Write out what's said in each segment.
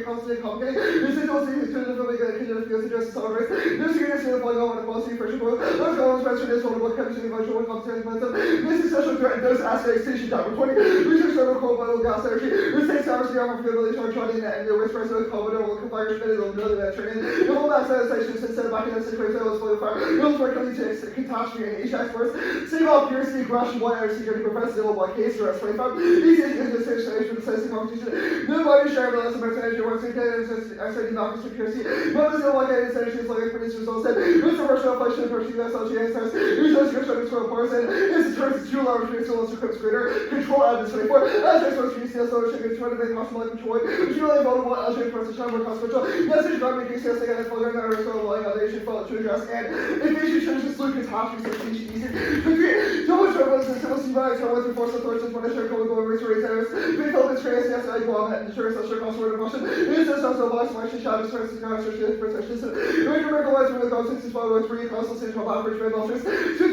constantly complicated. This is also used to make a kid of fields address solid race. This is going to following on policy for sure. Let's go on to this one. What comes to the emotional competence myself. This is social threat. Those aspects station number 20. Research over cold vital gas energy. This takes hours to get off of the village on trying and the risk person with COVID or will fire spinning on another that training. The whole mass station instead of back in the situation was fully fire. It was likely to catastrophe and HX first. Save all purity, aggression, one energy security professional by case arrest 25. These is the situation for the science competition. No body share the lesson about energy works in XID not security. But there's no one getting energy is like producers all said. It's a virtual inflation for USLG access. Use those constructions for a person. It's in terms of 2 levels for external scripts greater. Control out of 24. As I suppose you see a social shift, trying to make possible life control. Which really vulnerable LG for the chamber consequential. Message about making sales again and fully or so lying on the issue to address. And if they should change this look catastrophe, so it's easy. Double trouble is the civil CBI, so what's the force authorities when I share going over to raise errors. Big help is crazy, yes, I go on that insurance, I'll share cost word of motion. It is also a loss, my shadows, for instance, for such system. The way to recognize when the goal 65 was free, constant stage of average red vultures. 2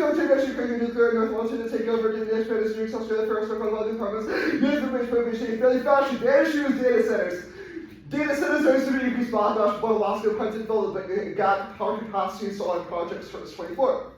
creating nuclear North Washington to take over the next greatest nukes, Australia, first, or welding departments. New information, fairly fashion, their shoes, data centers. Data centers are to increase backlash, but Alaska printed build got power capacity installing projects for 24.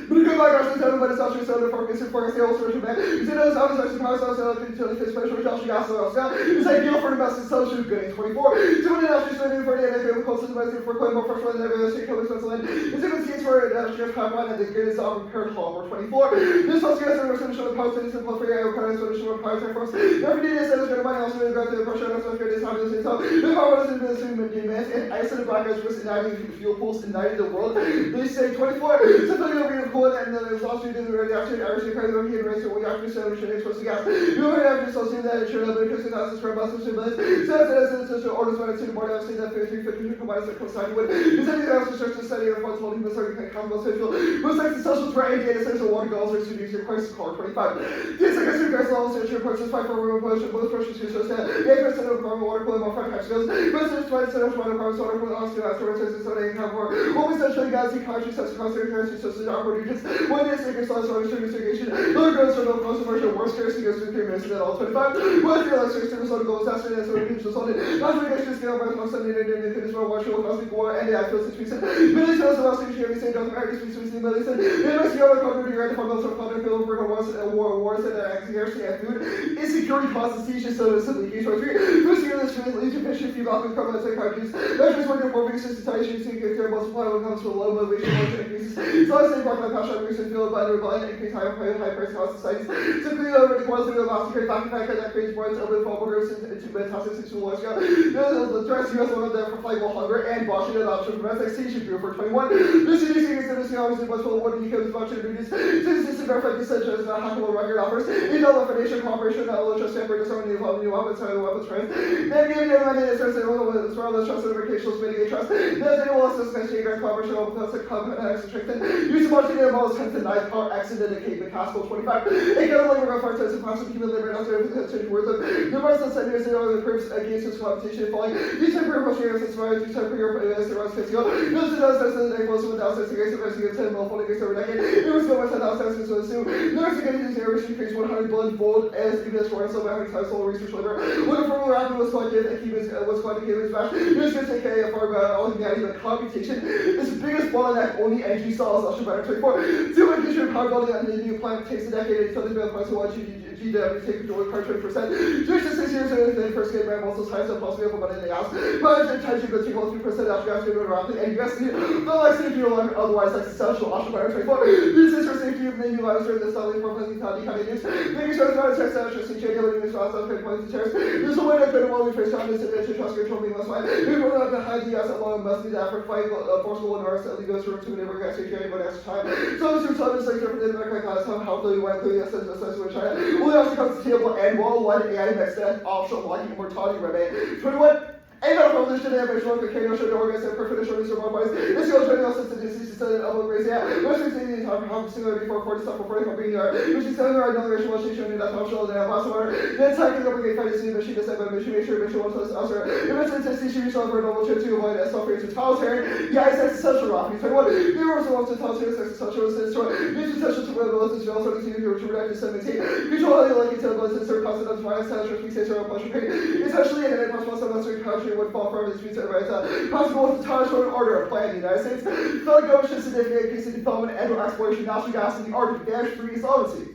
But a good migration is but it's actually so for the sales version man. You see those others actually power cells and utility fish special which actually gas oil sale. It's ideal for domestic social good in 24. Doing it actually spending for the NFL close to domestic for quite more fresh one than every state color Switzerland. It's even seen for industrial pipeline and the greatest repaired hall over 24. This also gets a solution of power to simple for your current solution of power time first. Every day is going to money also going to go to the pressure and also good is how to say so. The power is in the same demands and isolated brackets was igniting fuel pools igniting the world. They say 24. Something over your cool and then there's also did the reaction actually kind of here race we actually said we should expose the gas. You already have to associate that insurance but because it has for about 6 minutes. So that's an orders when it's in the morning I've seen that 50 combines that coincide with. Because any also starts to study of what's holding the certain accountable social. Most like the social threat and data centers water goals are to use your crisis call 25. This like a super level social approaches fight for remote push both pressures to show that 8% of carbon water pulling more front skills. President's 20% of water power solar with oxygen afterwards and so they have more. Always essentially gas and country sets across their currency so the upward regions. One day stickers slash investigation. Other goes for no most version worst scarcity goes to 3 minutes and then all 25. One feel like 6 minutes on goals after that so it reaches resulted. Not to make scale by the Sunday and finish well watch will cosmic war and the actual situation. Millions of us last year we say North America speaks with millions. The Mexico country ready for most of the field for wars and scarcity and food. Insecurity causes siege so simply huge for 3. First year this Legion Fisher few often come out of countries. Measures when you're more research to tell you to get their multiply when it comes to a low motivation increases. So I say part of my passion research field by the rebellion increase high price cost societies. Simply over the quality of the last create back that creates more open fall borders into fantastic sexual wars. The threats US one of them for flight hunger and Washington adoption from taxation bureau for 21. This is using instead obviously what's full of what becomes much introduced. Since this is verified such as the hackable record offers, internal financial cooperation that will just stand for disarming new weapons and weapons trends. Then giving them money that starts to as well as trust certifications mitigate trust. Then they will assist negotiate direct cooperation with us to come and strengthen. Use the margin of all 10th and 9th power accident and the Castle 25. It can only refer to as a possible human liberty after the words of numerous incentives and other proofs against this competition falling. These temporary proceedings is why these temporary restaurants can go. Those are those that they close with thousands against the rest of 10 mil folding against every decade. It was going with 10,000 so soon. Numerous against these areas increase 100 billion fold as even as for so having time solar research labor. Looking for more rapid was collected and was collected Cubans back. Here's going to take a far about all humanity, but computation is the biggest bottleneck only energy cells also better 24. Two addition of power building on the new plant takes a decade until the build price of what GW take control of car 20%. Just 6 years ago, the first game ran also times up possibly money in the house. But the tension goes to 3% after after going around and USD. The life safety alone, otherwise that's essential. Also better 24. This is for safety of the new lives during the selling for President County County News. Making sure it's not a text out just in JD living this fast on 3 points to chairs. There's a way to put a while we face on this and to trust control being less fine. We will not hide the US alone must be the effort fight forcible and ours that goes through to whenever guys take anybody extra time. So it's your time to say different than America class how healthily you went through the essence with China. Only also comes to the table and worldwide AI next step offshore logging immortality remain. 21. Ain't no revolution in which one could carry no show to organize and perfect assurance of our bodies. This goes to the system to study of race. Yeah, Western City time how similar before 40 stuff for 40 company are. Which is telling our another racial relationship in that offshore and last water. Then taking over the fight to see the machine decide by mission, make sure mission one plus elsewhere. If it's a test issue, yourself for a double trip to avoid a self race totalitarian. Yeah, it's existential rock. 21. There was also totalitarian existential sense to it. It's essential to whether it's well so to redact to 17. Control how you like it to the balance and serve constant of violence, status, we say zero plus pain. Essentially, an enigma plus unnecessary country would fall from its future rights. Possible with the time short order of plan in the United States. Federal government should significantly increase the development and or exploration of natural gas in the Arctic damage-free solvency.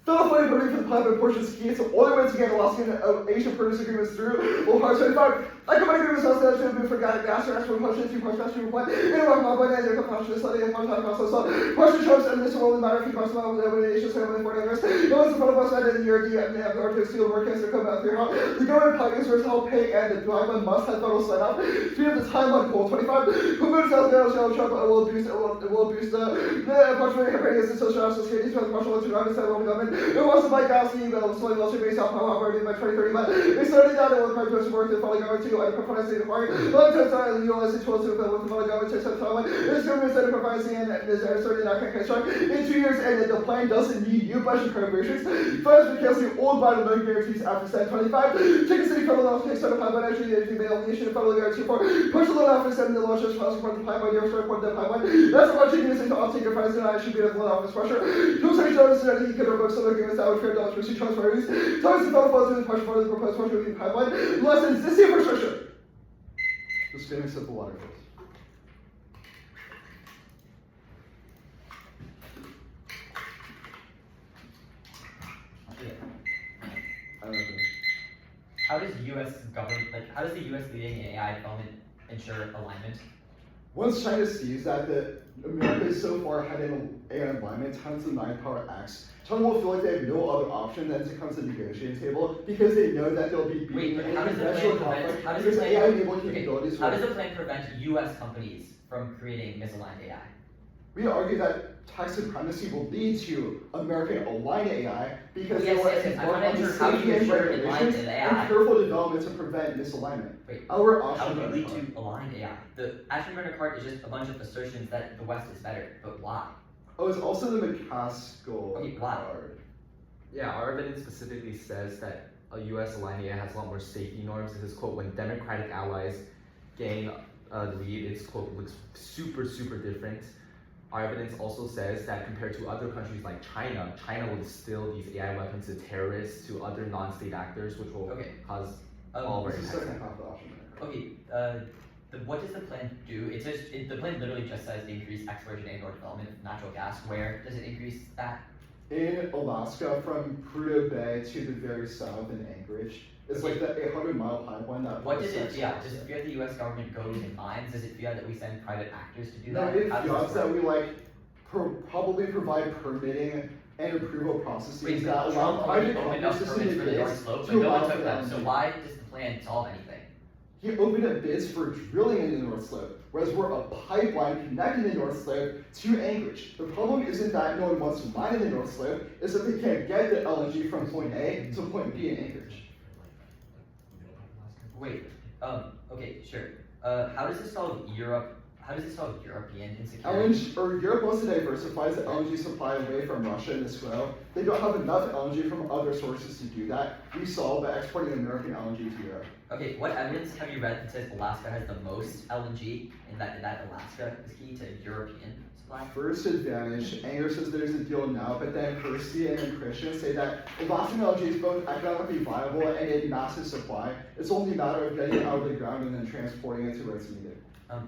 Federal funding for the plan portion is key to only way to get Alaskan and Asian producer agreements through will hard 25. Like my agreements also that should be for gas or export question to question to point. Anyone my body and your compassion is letting one time also so question shows and this will matter if you question about the nations family for others. No one's in front of us and the year and they have the Arctic steel work cancer come out here. The government plans for help pay and the driver must have federal sign up. Speed of the timeline goal 25. Who moves out there shall Trump will abuse the approximately Happiness and social associations for the partial to understand the government. It wants to buy gas and slowly will should base off how already by 2030. But they started down and will try to work the following government to and provide the party. Long time time utilize the tools to build with the following government to Taiwan. This government said it provides the end is starting not can construct in 2 years and the plan doesn't need new budget appropriations. Funds for canceling old bottom loan guarantees after 725. Chicken City federal loans take 75 but actually they made the issue of federal guarantee for push the loan after 7 the law shows files for the pipeline near start for the pipeline. That's what chicken is to all take your funds and I should be the loan office pressure. Don't say Jones that he could revoke some agreements that would fair dollars for transfers. Times the federal funds in the pressure for the proposed portion of the pipeline. Lessons this infrastructure. Just getting simple water flows. I don't know. How does U.S. government, how does the U.S. leading in AI development ensure alignment? Once China sees that America is so far ahead in AI alignment, times the 9 power X, China will feel like they have no other option than to come to the negotiating table because they know that they'll be beating an international conflict because AI-enabled capabilities. How does the plan prevent U.S. companies from creating misaligned AI? We argue that tax supremacy will lead to American aligned AI because they will embark on the safety and regulations and careful development to prevent misalignment. Wait, our how option would it lead to aligned AI? The Ashton-Brenner card is just a bunch of assertions that the West is better, but why? Oh, it's also the McCaskill card. Yeah, our evidence specifically says that a U.S. aligned AI has a lot more safety norms. This is, quote, when Democratic allies gain the lead, it's, quote, looks super, super different. Our evidence also says that compared to other countries like China, China will distill these AI weapons to terrorists, to other non-state actors, which will cause all very what does the plan do? It says the plan literally just says increase exploration and/or development of natural gas. Where does it increase that? In Alaska, from Prudhoe Bay to the very south in Anchorage. It's like that 800-mile pipeline that. What does it? Yeah, does it fear the U.S. government goes and finds? Does it fear that we send private actors to do that? No, it fears that we probably provide permitting and approval processes that allow private companies to submit bids to allow for that. So why does the plan solve anything? He opened up bids for drilling in the North Slope, whereas we're a pipeline connecting the North Slope to Anchorage. The problem isn't that no one wants to mine in the North Slope, it's that they can't get the LNG from point A to point B in Anchorage. Wait, okay, sure. How does this solve Europe? How does this solve European insecurity? Europe wants to diversify the LNG supply away from Russia and Israel. They don't have enough LNG from other sources to do that. We solve by exporting American LNG to Europe. Okay, what evidence have you read that says Alaska has the most LNG and that Alaska is key to European supply? First advantage, Anger says there's a deal now, but then Percy and then Christian say that Alaskan LNG is both economically viable and in massive supply. It's only a matter of getting it out of the ground and then transporting it to where it's needed.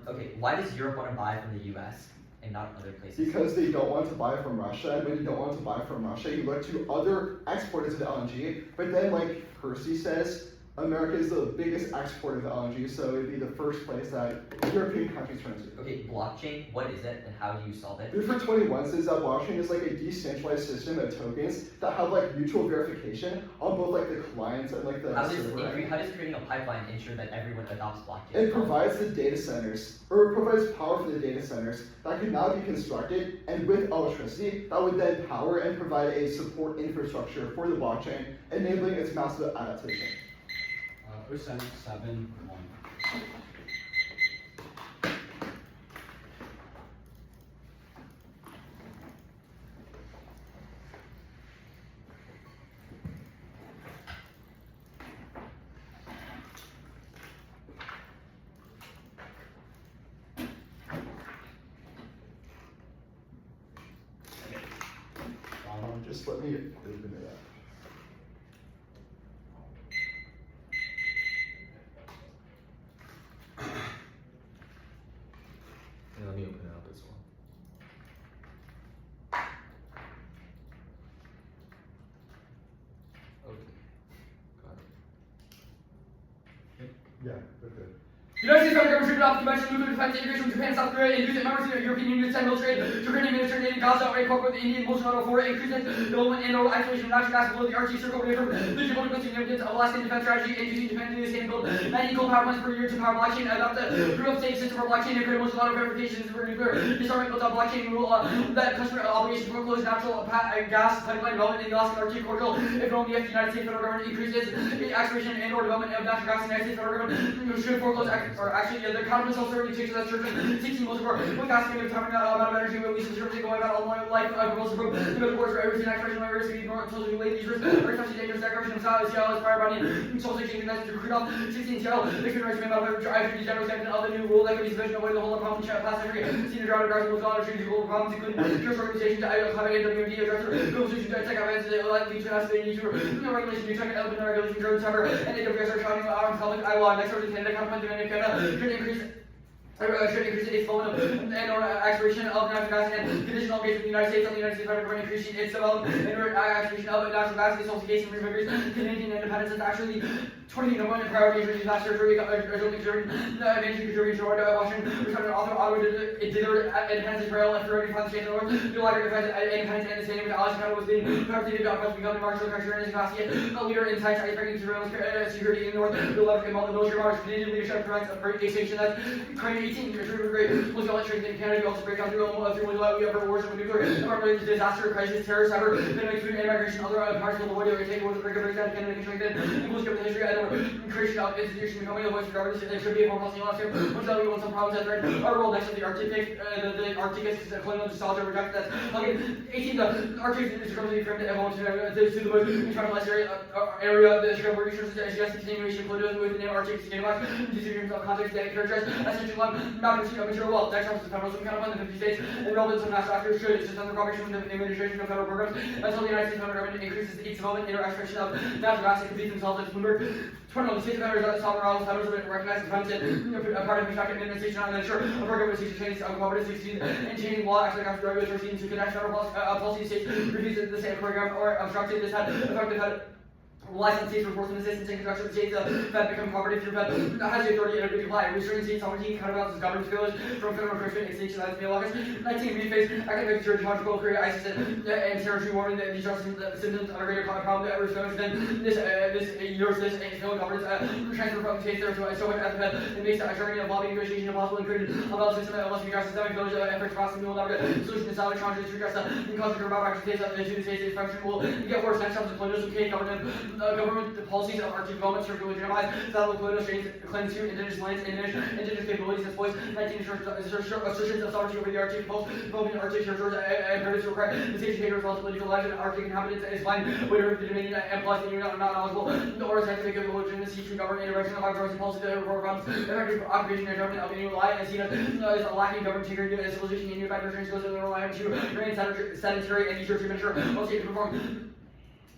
Okay, why does Europe want to buy from the U.S. and not other places? Because they don't want to buy from Russia, and when you don't want to buy from Russia, you look to other exporters of LNG, but then like Percy says, America is the biggest exporter of LNG, so it would be the first place that European countries turn to. Okay, blockchain, what is it and how do you solve it? Blueprint 21 says that blockchain is like a decentralized system of tokens that have like mutual verification on both like the client and like the server. How does creating a pipeline ensure that everyone adopts blockchain? It provides the data centers, or it provides power for the data centers that could now be constructed, and with electricity, that would then power and provide a support infrastructure for the blockchain, enabling its massive adaptation. Percent 7-1. Just let me open it up. as well. Okay, got it. Yeah, that's good. The United States federal government should adopt convention nuclear defense integration with Japan, South Korea, and use it members of the European Union to send military to Ukraine administered in Gaza or incorporate the Indian multinational for increasing development and or isolation of natural gas below the Arctic Circle away from the geopolitical significance of Alaskan defense strategy and using Japan to do the same build 90 coal power plants per year to power blockchain, adopt the proof of stake system for blockchain and create multilateral verifications for nuclear disarmament built on blockchain rule that customer obligation to foreclose natural gas pipeline development in the Alaskan Arctic corridor if only if the United States federal government increases the exploration and or development of natural gas in the United States federal government should foreclose or actually the economist also already takes that church 16 multiple with asking of time amount of energy will lease the church going about all my life I will also the middle course for everything exploration of areas to ignore until the late users or especially dangerous declaration of Seattle is fire body soul section that's to recruit off 16 Seattle experience made about the general section of the new rule that could be sufficient to avoid the whole problem chat class every senior driver guards will follow treaty global problems including church organizations climate and WMD addresser conversation to tech events that like lead to us they need to regulation new tech element regulation drone cyber and AWS are shouting out public Iowa next over to Canada counterpoint demand in Canada should increase its volume and or exploration of natural gas and conditional engagement with the United States on the United States federal government increasing its development and exploration of natural gas is also the case in remembers Canadian independence is actually 20 number one priority for disaster surgery considering the advantage contributing to Washington returning author Ottawa it delivered independence Israel and for defense state north the library defense independence and the standing with Alex Canada was being protected about becoming martial criteria in his capacity a leader in science fighting surveillance security in the north the leverage among the military powers Canadian leadership prevents a great extinction that Ukraine 18 years ago, great was all strength in Canada. We also break down through we have wars with nuclear, environmental disaster, crisis, terror, cyber, pandemic, food, and migration, other parts of the world. We take over the breakdown Canada can strengthen, includes the history and creation of institutions becoming a voice for governments. It should be a foreign policy last year. Once we want some problems that threaten our role next to the Arctic, the Arctic is colonial nostalgia reject that. Again, 18 the Arctic is going to be framed everyone to the most internationalized area. The Chicago research suggests continuation of with the name Arctic scandalized decisions of context that characterize essentially one magnitude of material wealth. Next comes the federal kind of the 50 states and relevance of national actors should assist on the cooperation with the administration of federal programs until the United States federal government increases its development and exploration of natural gas and complete themselves as Bloomberg. 21 the states members that sovereign roles federal government recognized independence a part of the effective administration and ensure a program with 16 changes of cooperative 16 and changing law actually after regulatory scenes to connect federal policy states refused the same program or obstructed this had effective had licensed states for enforcement assistance and construction of states that become cooperative through Fed has the authority to comply. Restricting states' sovereignty counterbalances government's failures from federal encroachment and state license August 19 reface academic geological career ISIS and territory warming that these are symptoms of a greater problem that refers then this year's this federal government's transfer from states there to so much as Fed and makes the journey of lobbying negotiation impossible and created a valid system that unless we address systemic failures efforts across the middle never get solution to solid challenges to address the inconsequential about states to the states function will get worse next time the colonials okay government policies of Arctic development serve to legitimize that will colonial claims to indigenous lands and indigenous capabilities as voice 19 assertions of sovereignty over the Arctic coast developing Arctic territories and imperatives to require the state takers of political lives and Arctic inhabitants is fine whatever the dominion implies that you're not knowledgeable or scientific legitimacy to government intervention of our growth policy that programs effective occupation and government of any lie and seen as a lacking government integrity and civilization in new factors goes to the reliance to remain sedentary and easier to ensure most state to perform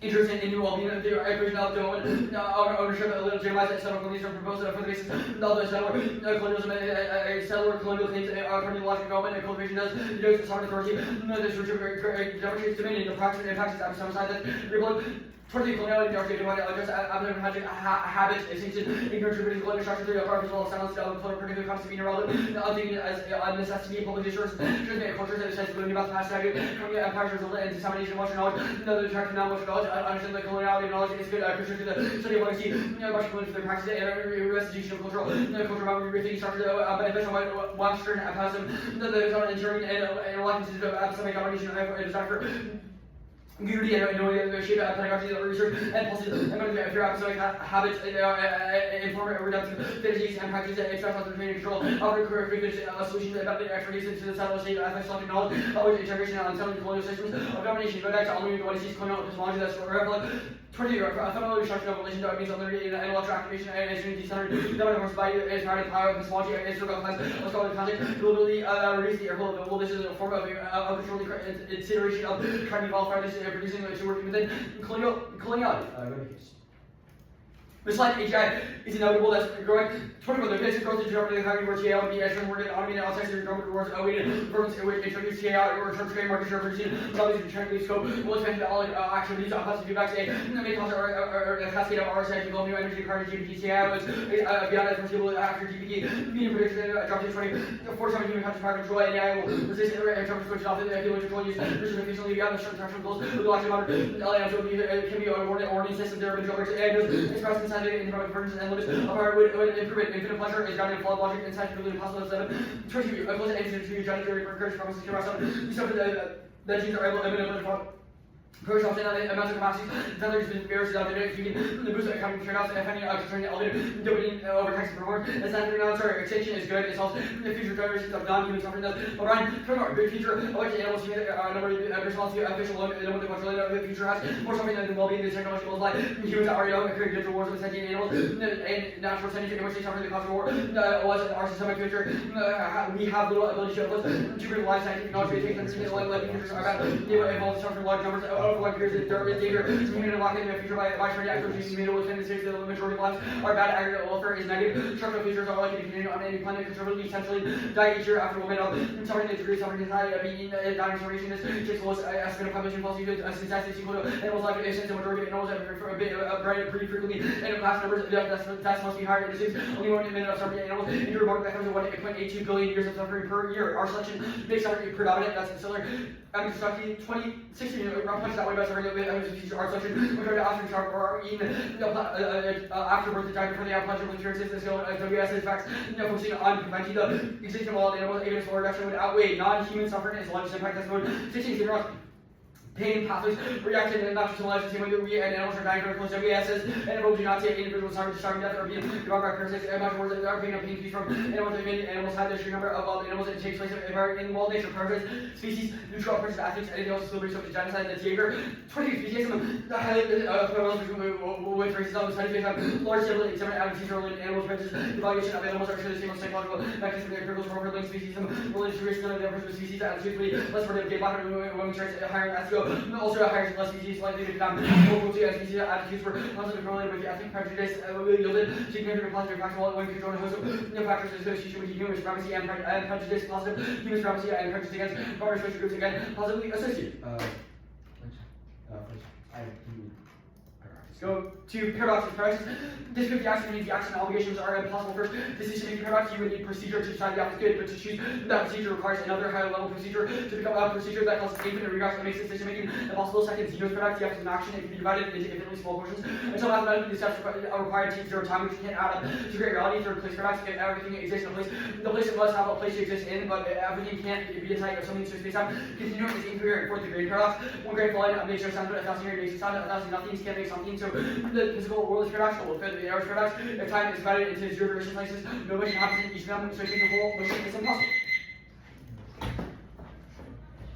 interest in new well-being of the equation of development, ownership, legitimized external colonialism proposed for the basis of the settler colonialism, settler colonial claims, according to logic development and cultivation does sovereign authority, this demonstrates dominion, the practice and impacts of some side that republic. Towards the coloniality, the Arctic divided address abnormal habits, extinction, ignorance, religion, colonial structure, the upper as well as silence, particular comes to be irrelevant, unthinking as a necessity, public discourse, transmit cultures that says learning about the past value, coming empires result in dissemination of much knowledge, the attraction of much knowledge, understand the coloniality of knowledge is good, Christian to the study of legacy, much colonial for their practice, and restitution of cultural rethinking structure, beneficial Western apasm, the ensuring and reluctance to epistemic domination and desire for unity and knowing the shape of pedagogy of research and policies and if your episodic habits inform redemptive fantasies and practices that express on the control of the career figures solutions about the expertise to the settler state as selected knowledge which integration and unsettling colonial systems of domination go back to all what is colonial epistemology that's relevant 20 fundamental restructuring of relation to means of liberty and intellectual activation and instrument decentered development of society is powered by epistemology and instrument class let's call it context globally reduce the airflow of this is a form of controlling consideration of trying to evolve this producing to working within coloniality. This line AGI is inevitable. That's growing. 24 the basic growth in Germany, how you work TA and be as rewarded automated outside your government rewards awaited performance in which introduce TA or return trade market share purchasing probably return to scope will expand all activities on positive feedbacks make costs or a cascade of RSI to build new energy card GPT TA was beyond as foreseeable after GPT medium prediction drop to 47 human conscious power control and AI will resist air temperature switches off the fuel control use research efficiently beyond the certain threshold goals with the logic modern LAMs can be awarded warning system there have been jailbreaks and expressed inside in the versions and limits of our would improve infinite pleasure is grounded in flawed logic and scientifically impossible to set up. Trying to close the engine to judge jury for courage promises to myself. You suffer the genes are able to eminent Push off the amount of capacity, then there's been various out there, you can the boost economic turnouts, and finding concerning elevated, doing overtaxing performance. It's not really not sorry, extinction is good, it's also the future generations of non-human suffering. But Ryan, from our good future, I like the animals, number of response to official look, and what the control of the future has, more something than the well being of the technological life. Humans are young, creating digital wars with sentient animals, and natural sentient in which they suffer the cause of war. Was our systemic future, we have little ability to show us to realize scientific knowledge, we take them to the futures are bad, they will evolve to suffer large numbers of like years in dirt. Danger, community lock in the future by trying to actually made within the state of the majority of lives. Our bad aggregate welfare is negative. Structural features are likely to continue on any planet conservatively, essentially die each year after women of suffering the degree suffering society being dying starvation is just lowest estimate of population policy since that's equal to animals life since the majority of animals are a bit pretty frequently and in class numbers that must be higher in the only 1 minute of suffering animals in your remark that comes to 1.82 billion years of suffering per year. Our selection makes suffering predominant. That's similar. Constructing 2016 rough punch that way by suffering our section, we go to after sharp or even afterbirth to die before the pleasurable experiences. The skill of WS in fact, focusing on preventing the existence of all animals, even if reduction would outweigh non-human suffering as largest impact. That's mode 16 zero. Pain pathways reacting and not just lives the same way that we and animals are dying for close WSs and animals do not see individuals starving death or being devoured by parasites and much worse are being pain fees from animals. Animals have the sheer number of all the animals that takes place in wild nature. Parasites, species, neutral persons, athletes, anything else still such as genocide and Jaeger. 20 species the highlight with racism, scientific large sibling examine advocacy for animals, prejudice, evaluation of animals are the same as psychological mechanism that occurs for linked species, religious reason of the difference with species, attitudes, less for the gay black women charts hiring as go. Also, higher less species likely to become local to species attitudes were positive correlated with the ethnic prejudice yielded significant positive facts when controlling a host of factors associated with human supremacy and prejudice, positive human supremacy and prejudice against various social groups again positively associated. Go to paradoxes. This could be action means the action obligations are impossible. First, decision-making paradox, you would need procedure to decide the opposite good, but to choose that procedure requires another higher level procedure to become a procedure that causes infinite regress and makes decision-making impossible. Second, zero paradox, you have an action, it can be divided into infinitely small portions. Until mathematically the steps are required to take zero time, which can't add up to create reality. Third, place paradox, if everything exists in a place, the place it must have a place to exist in, but everything can't be a type of something to space-time. Continuum is incoherent. Fourth, the grade paradox. One grade falling makes no sound, but 1,000 years makes a sound, 1,000 nothings can't make something. So the physical world is paradoxical. Will fit the air is paradox. If time is divided into zero duration places, no motion happens in each of them, so taking the whole motion is impossible.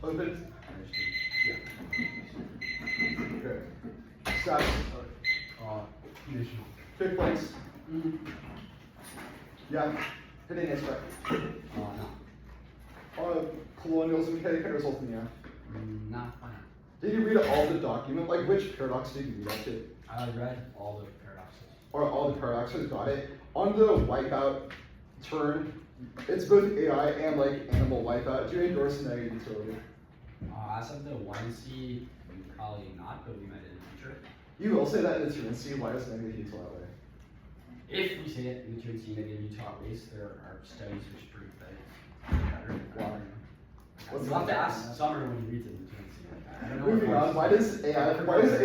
Open. Okay. Stats. Conditional. Pick place. Yeah. Hitting is right. No. Colonialism can result in yeah. Not fine. Did you read all the document? Like, which paradox did you read up to? I read all the paradoxes. Or all the paradoxes, got it. On the wipeout turn, it's both AI and like animal wipeout. Do you endorse NEG utility? As of the 1C, probably not, but we might in the future. You will say that in the 2C. Why does NEG util that way? If we say it in the 2C negative util ways, there are studies which prove that it's better. Why? You'll have to ask Summer when he reads it in the 2C. I don't know. Moving on, why does AI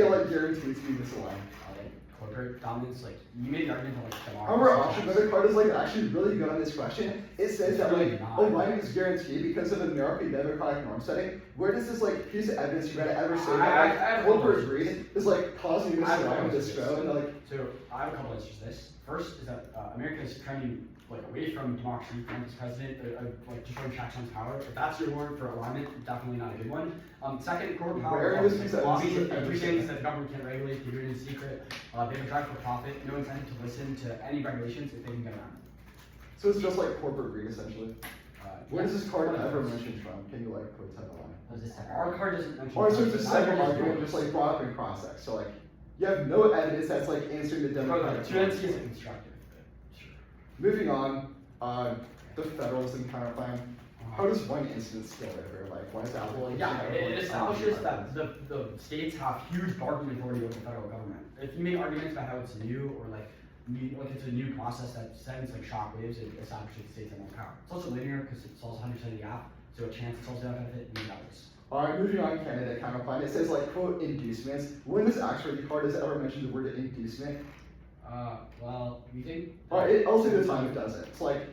like guarantee to be misaligned? Corporate dominance, like you made the argument that like tomorrow. Our option weather card is like actually really good on this question. It says that like alignment is guaranteed because of the numerical democratic norm setting. Where does this like piece of evidence you read ever say that like corporate greed is like causing you to misalignment with this show and like? So I have a couple answers to this. First is that America is trending like away from democracy, from its president, like destroying checks on power. If that's your word for alignment, definitely not a good one. Second, corporate power. Lobbying, everything that the government can't regulate, they do it in secret. They have a drive for profit, no incentive to listen to any regulations if they can get around it. So it's just like corporate greed essentially. Where does this card ever mention from? Can you like put that on? Was this Our card doesn't mention. Or so it's a separate argument, just like brought up in cross-sex. So like, You have no evidence that's like answering the Oh, Democratic. the 2NC is constructive, but sure. Moving on, the federalism counterplan. How does one instance scale over? Like, why is that? Well, yeah, it establishes that the states have huge bargaining authority with the federal government. If you make arguments about how it's new or like it's a new process that sends like shock waves, it establishes the states have more power. It's also linear because it solves 100% of the gap, so a chance it solves that benefit means others. Alright, moving on, Canada counterplan. It says like, quote, inducements. When this actually card does it ever mention the word inducement? Well, we think. Alright, I'll say the time it doesn't. It's like,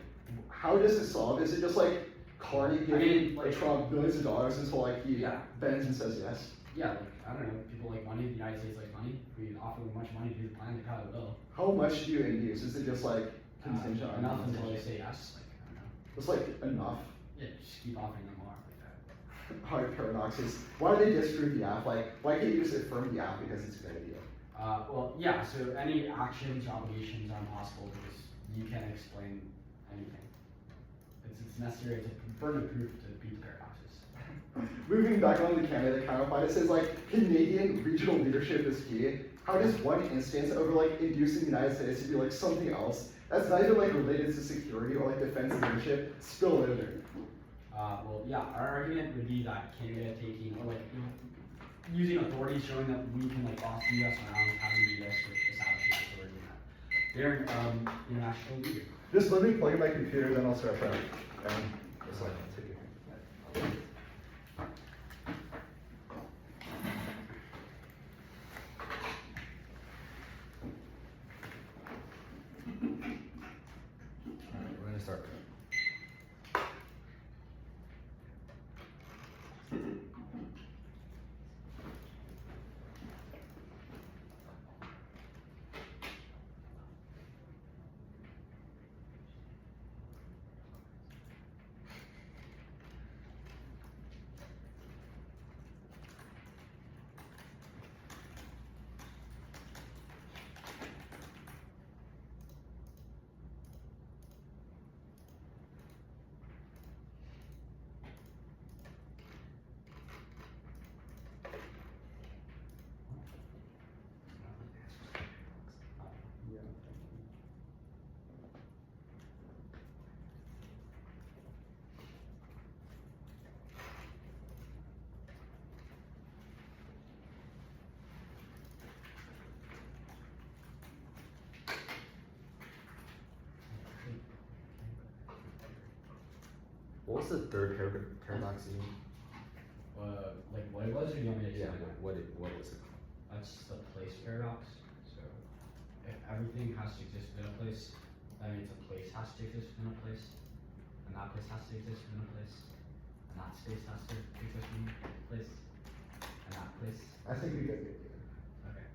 how does it solve? Is it just like Carney giving like Trump billions of dollars until like he bends and says yes? Yeah, like, I don't know, people like money, the United States like money. If we offer them much money to do the plan, they probably will. How much do you induce? Is it just like contingent on enough until they contingent? say yes, like, I don't know. It's like enough. Yeah, just keep offering them more like that. Hard paradoxes. Why do they disprove the app? Like, why can't you just affirm the app because it's a good idea? Well, yeah, so any actions or obligations are impossible because you can't explain anything. It's necessary to burden of proof to beat the paradoxes. Moving back on to Canada counterpart, it says like Canadian regional leadership is key. How does one instance over like inducing the United States to be like something else that's not even like related to security or like defense leadership spill over? Well, yeah, our argument would be that Canada taking or like using authority, showing that we can like boss the US around having the US with establishing authority in that. They're international leader. Just let me plug in my computer, then I'll start that. It's like, take it. Alright, we're gonna start. What was the third paradox again? Like what it was, or do you want me to Yeah, explain what was it? That's the place paradox. So if everything has to exist within a place, that means a place has to exist within a place, and that place has to exist within a place, and that space has to exist within a place, and that place. I think we get the idea. Okay.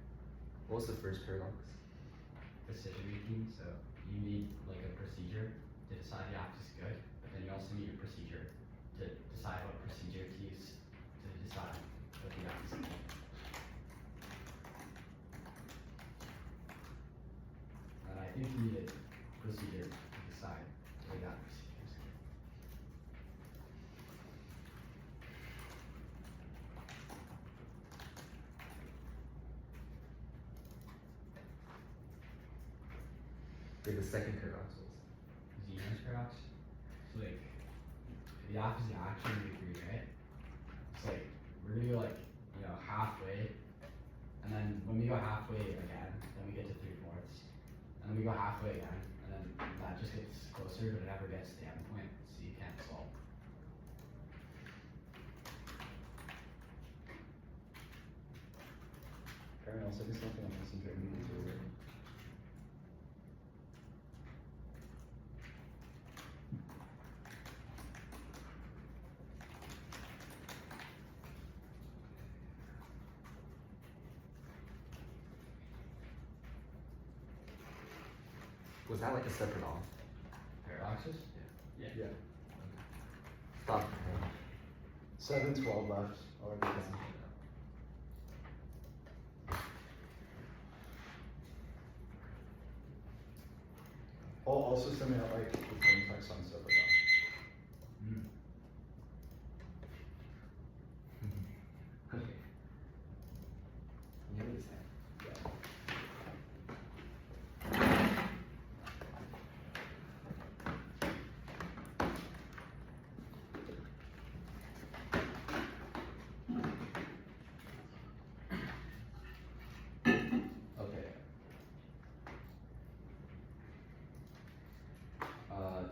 What was the first paradox? Decision making. So you need like a procedure to decide the act is good, but then you also need a procedure to decide what procedure to use to decide what the act is good. And I think you need a procedure to decide whether that procedure is good. Like the second paradox was. Xenos paradox. So like the opposite action we agree, right? It's like we're gonna go like, halfway, and then when we go halfway again, then we get to 3/4, and then we go halfway again, and then that just gets closer, but it never gets to the end point, so you can't solve. Karen, I'll send you something on Messenger immediately. Was that like a separate off? Paradoxes? Yeah. Yeah. Stop. 7:12 left. Already. I'll also send out like the plain text on separate doc. Mm. Okay. You know what he's saying? Yeah.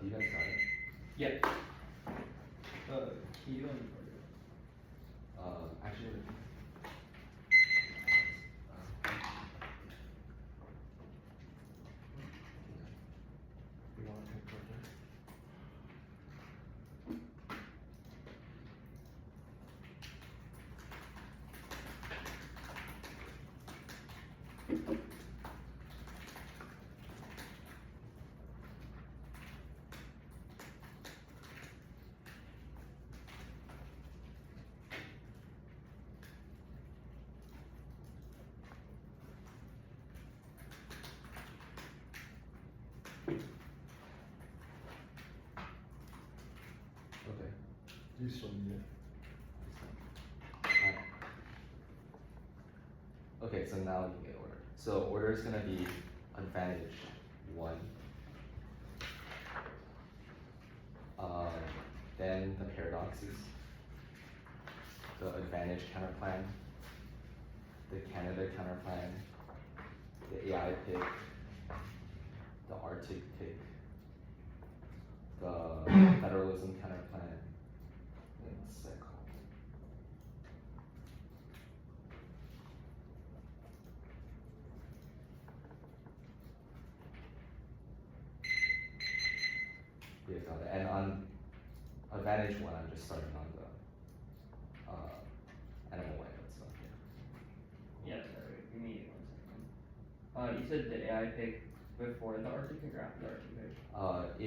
Do you guys got it? Yeah. Can you Actually. Okay. You still need it. Okay, so now you get order. So order is gonna be advantage 1. Then the paradoxes, the advantage counterplan, the Canada counterplan, the AI pick, the Arctic pick, the federalism counterplan, and what's that called? Yeah, got it. And on advantage 1, I'm just starting on the animal wipeout stuff. Yeah, sorry, give me 1 second. You said the AI pick before the Arctic pick or after the Arctic pick?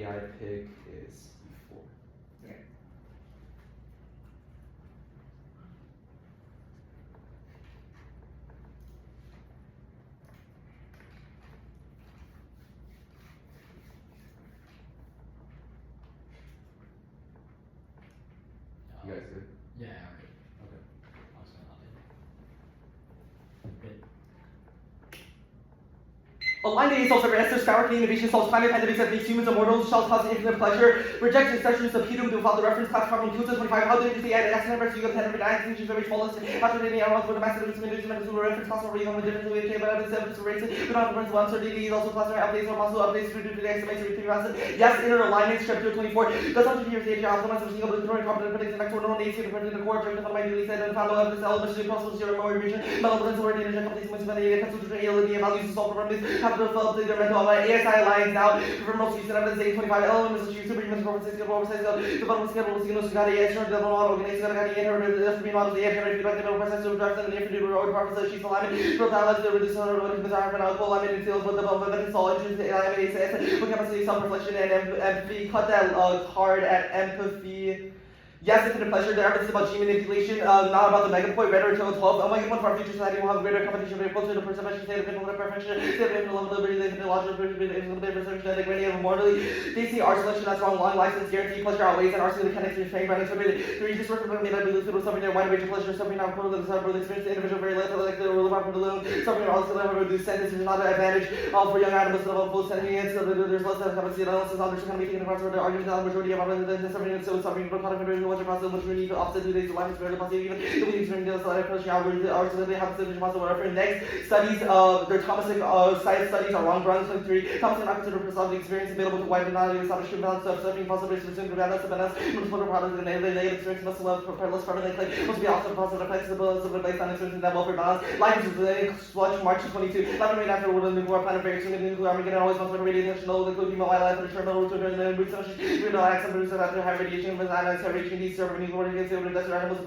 AI pick is before. Okay. You guys good? Yeah, alright. Okay. What's going on, Good. Align the souls of Esther, scour innovation solves climate pandemics that makes humans immortal, shall cause infinite pleasure. Reject instructions of Pedum to follow the reference class carbon 225. How did you say add accident versus you got 10 extinction very smallest? After the arrows with a massive instrumentation members who reference class over on the difference of the but other 7 to race it. We don't have principal uncertainty is also class updates or possible updates to the estimation of 3,000. Yes, inner alignment, chapter 24. Does not hear the optimize of single throwing competent predicts the next order on AC to print the core directed on my duty said and follow up this element to possible zero more region. Malevolence or energy companies when they come to the reality of values to solve from this have to develop their mental ASI alliance now for most recent evidence 825 elements of super humans performance scale oversize the bottom scale signals got a extra double model organization got a inherited the free models the AFF feedback the process of drugs and the infantry road process she's alignment for dialogue the reduce on road bizarre and alcohol alignment sales with the development that is all engines alignment ASS with capacity self-reflection and empathy cut that card at empathy. Yes, infinite pleasure. The evidence about gene manipulation, not about the megapoint, rhetoric till 12. Omega point for our future society will have greater competition, very closer to perception, state of infinite perfection, state of infinite liberty, the infinite logical infinite research, genetic gradient of mortality. They see our selection as wrong, long license, guarantee, pleasure outweighs, and our single connects to paying brand interpreted. The regis work of made by the little suffering their wide range of pleasure, suffering now for the cyber experience, the individual very little, like the rule of our little, suffering all the level reduced sentence is not an advantage for young animals to develop full sentience, so there's less than capacity analysis, others can be taken across the argument that the majority of our the suffering, so suffering, but content what's across the majority. Opposite to these alignments where the possibility even the beliefs during the slide approach are they have such possible reference. Next studies their Thomastic science studies are long run 23 Thomas not considered personality experience available to wide not established balance of surfing possibilities to assume balance of balance multiple products and negative experience must love for less prevalent like must be also positive effects of the based on experience that welfare balance. Life is the sludge March 22 life remain after world nuclear planet very soon nuclear Armageddon always wants to radiation low including wildlife and terminal route and then research we know access to after high radiation with anions radiation these server animals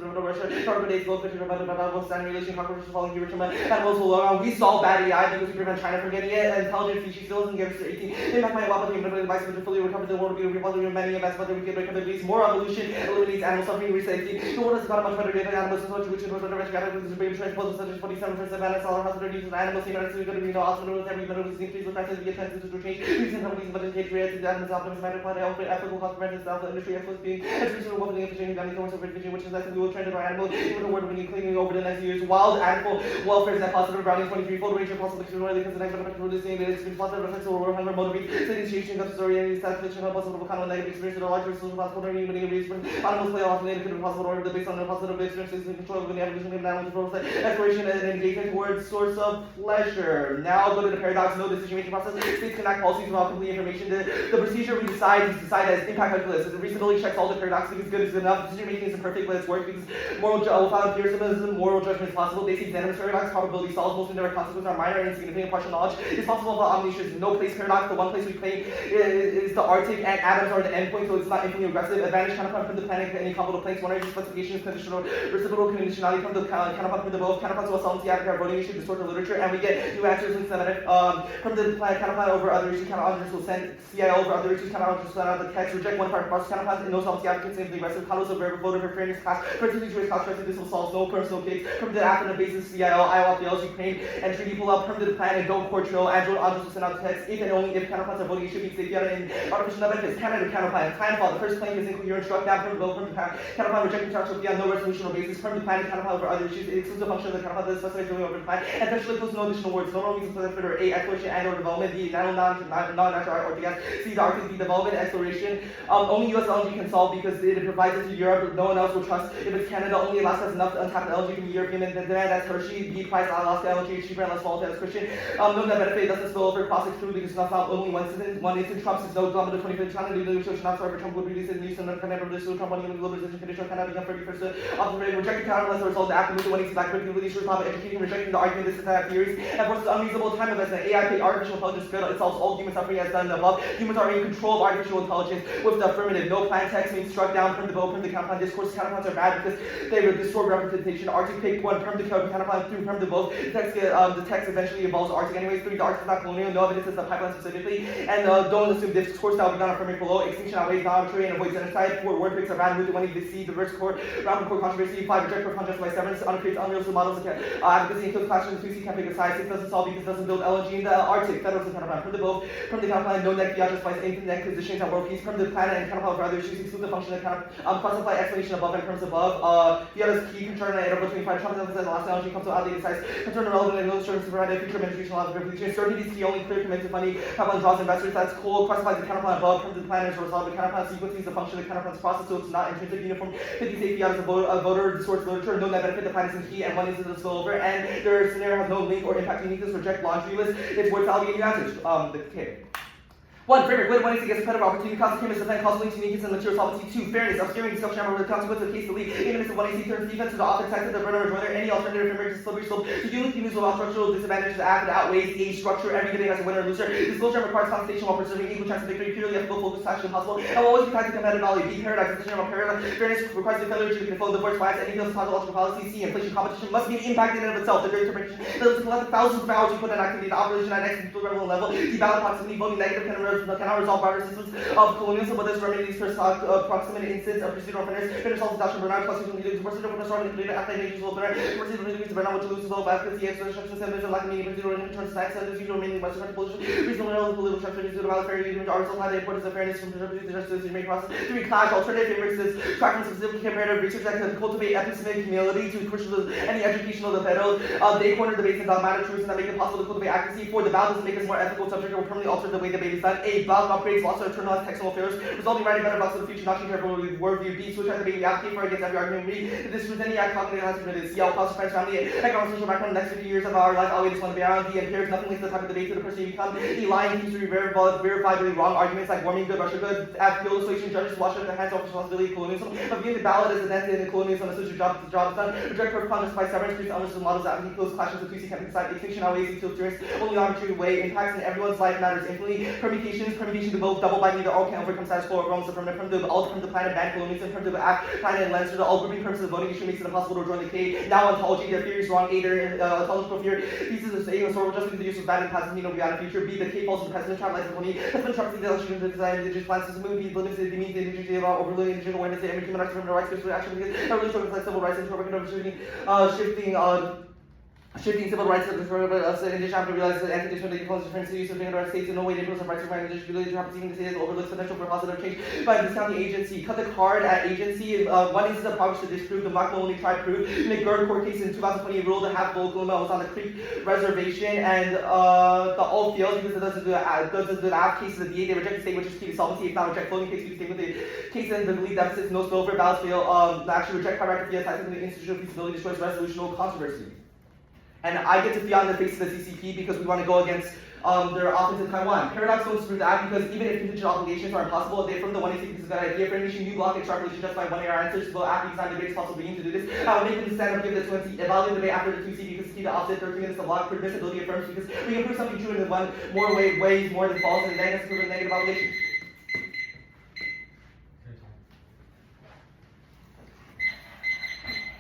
target gold fish about standard relation cockroaches following you animals will learn. We saw bad AI because we prevent China from getting it. Intelligent species still doesn't get us to 18. They might well be manipulated by something fully recovered the world will be repository of many events, but we can recover at least more evolution eliminates animal suffering resafety. The world has got a much better data animals so much which is what the rest categories is being transposes such as 47% of animals all hospital needs and animals seen as we go to know hospital with every minute we please look at the chances to change. Reason companies but in case creates the animals optimism matter planet ethical consequences of the industry as being as reasonable killing efficient bounty towards vision, which is less than we will trend of our animal, even the word when you cleaning over the next years. Wild animal welfare is net positive, browning 23-fold range of possible extraordinary because the next effect of listening is been positive effects over hunger motivate, satiation, gut story, and satisfaction of possible kind of negative experience with a large social possible or even reason. Animals play off in the possible order based on the positive experiences and control of the evolution of animals, process, exploration, and engagement towards source of pleasure. Now go to the paradox, no decision-making process. States can act policies without complete information. The procedure we decide is decided as impact calculus. The reasonability checks all the paradox because good is good enough. Decision-making is imperfect, but it's work because without empiricism, moral judgment is possible. Basic examiners paradox, probability solves, most indirect consequences are minor and insignificant. Partial knowledge is possible without omniscience. No place paradox. The one place we claim is the Arctic, and atoms are the endpoint, so it's not infinitely regressive. Advantage counterpart from the planet, any comparable planes. One energy specification is conditional, reciprocal conditionality from the counterpart from the both. Counterparts will solve the AFF voting issue, distort the literature, and we get new answers in semitic. From the planet counterpart over other issues, counterparts will send CIO over other issues, counterparts will send out the text, reject one part process, counterparts, and no solve the advocates, simply aggressive. Condos of variable voter for fairness class, particularly choice class, this will solve no personal case. From the after the basis CIO, Iowa, theology, Ukraine, and treaty pull up. From the planet, don't court trail, Android objects will send out text, if and only if counterparts are voting, it should be safe in artificial benefits. Canada counterpart, planetfall, the first claim is incoherent, struck down from the vote from the counterpart, rejecting charge Sophia, no resolutional basis. From the planet counterpart over other issues, it excludes the function of the counterpart that specifies doing over the planet, and eventually includes no additional words. No reason for the further A, exploration and or development, B, non-natural or gas, C, the Arctic, B, development, exploration. Only US LNG can solve because it provides it to Europe, no one else will trust. If it's Canada, only Alaska has enough untapped LNG from European and demand, that's Hershey, B, price Alaska LNG is cheaper and less volatile as Christian. No net benefit doesn't spill over classic through because that's not only one instance. Trump says no to the 25th China, the leadership should not serve Trump would release it, news and command from this Trump on even globalization condition cannot become 31st operated, rejecting counter unless the result of the afternoon when he's back with the leadership of educating, rejecting the argument this is that theories, and versus unreasonable time investment. AI paid artificial intelligence good, it solves all human suffering as done above. Humans are in control of artificial intelligence with the affirmative. No plan text means struck down from the vote from the counterpart discourse. Counterparts are bad because they would distort representation. Arctic pick one from the counterpart through from the vote. The text eventually evolves Arctic anyways. 3, the Arctic is not colonial, no evidence is the pipeline specifically, and don't assume this discourse that will be done affirming below. Extinction outweighs non-arbitrary and avoids genocide. 4, word picks are bad, move to when you see diverse core, round core controversy. 5, reject profound justified severance, uncreates unrealistic models of advocacy includes classrooms. 2, can't pick a side. 6, doesn't solve because it doesn't build LNG in the Arctic. Federals and counterpart from the both. From the counterpart, no NEG justifies anything NEG positions and world peace. From the planet and counterpart for other issues, exclude the function of classify explanation above and terms above. The other key concern and interval between 5 Trump emphasizes the last LNG comes to outdated size. Concern irrelevant and no assurance to provide a future administration laws of revolution. Certainty is the only clear commitment to money. Counterpart draws investors. That's cool. Classifies the counterpart above. From the planet as a result. The counterpart sequence is a function of the counterpart's process, so it's not intrinsic uniform. 50 safety out as a voter distorts literature. No net benefit. The planet is key and one is the spillover. And their scenario has no link or impact uniqueness. Reject laundry list. It's worth allocating new answers. Okay. 1. Framework. Win one is against competitive opportunity. Cost of chemists defend cost links, uniqueness, and material solvency. 2. Fairness. Obscuring discussion chamber with the consequence of the case to lead. Even if it's 1 AC turns defense to the offense side of the burner or joiner. Any alternative framework is slippery slope. To unique use without structural disadvantages that outweighs a structure. Every good has a winner or loser. Disclosure requires compensation while preserving equal chance of victory. Purely ethical focus action possible. And will always be tied to competitive value. B. Paradox. Decision about paradox. Fairness requires the failure to control divorce bias. Any field of logical policy. C. Inflation competition must be an impact in and of itself. The very determination that to collect thousands of hours you put in activity. The operation at next to relevant level. The ballot proximity voting negative cannot resolve systems of colonialism, but this remedies for proximate instance of procedural fairness. Fairness also Dr. Bernard plus leaders, procedural fairness, or included after nations will bear, procedural leaders, Bernard, which loses all advocacy, exertion, standards, and lack of meaning, procedural in terms of sex, and usual meaning, Western position, reasonable political structure, due to valid fair usage, are also high the importance of fairness from the justice in the process. 3. Clash, alternative frameworks is track from specific comparative research that can cultivate epistemic humility to crucial any educational of the pedal. They corner debates and dogmatic truths that make it possible to cultivate accuracy. 4. The balance to make us more ethical subject will permanently alter the way debate is done. 8. Balance upgrades lots of internal textual affairs, resulting writing better about the future, not change everyone with worldview. B. Switch out the baby advocate for against every argument. Read this was any act cognitive has committed. C. All cause friends, family, economic, social background, the next 50 years of our life, always want to be around. D. Impairs nothing links the type of debate to the person you become. E. Lying, history, verifiably wrong arguments like warming good, Russia good. At field association, judges wash up their hands off responsibility of colonialism. But viewing the ballot as an entity in colonialism, as the job is done. Reject for conduct by severance, treats others and models that close clashes with PC camping side. Extinction outweighs equal experience. Only arbitrary way impacts in everyone's life matters infinitely. Permutation to both double by neither all can overcome status quo or wrongs from the planet ban colonialism from the planet and lands the all grouping purposes of voting issue makes it impossible to join the K. Now ontology, their theory is wrong. A. Their ontological fear pieces of saying historical justice the use of bad and past mean beyond the future. B. The K falls to the president trap life of money. Has been trusting the election to design indigenous plans to move. B. Limits the means the indigenous about overruling indigenous awareness that every human rights from the rights to action because really struggles like civil rights and shifting shifting civil rights of the in addition, have to realize that anti-discrimination policies different cities of our states in no way influence the rights of individuals to have even to say that overlooks potential for positive change by discounting agency. Cut the card at agency. One instance of progress to disprove the Mock only tried proof. McGurk court case in 2020 ruled that half Oklahoma was on the Creek Reservation, and the all failed because it doesn't do the AFF cases of the DA. They reject the state which is key to solvency. If not reject floating case, we stay with the case and the belief deficits, no spillover, balance fail. Actually reject chiropractic via the institutional feasibility destroys resolutional controversy. And I get to be on the face of the CCP because we want to go against their offense in Taiwan. Paradox don't disprove that because even if contingent obligations are impossible, they from the 180 is a good idea. For any nation, you block it sharply to justify one of our answers. So after you sign the greatest possible being to do this, I will make them stand up, give it a 20, evaluate the debate after the 2C because it's key to opposite 13 minutes of block permissibility affirms because we can prove something true in one more ways more than false, and then that's proven negative obligation.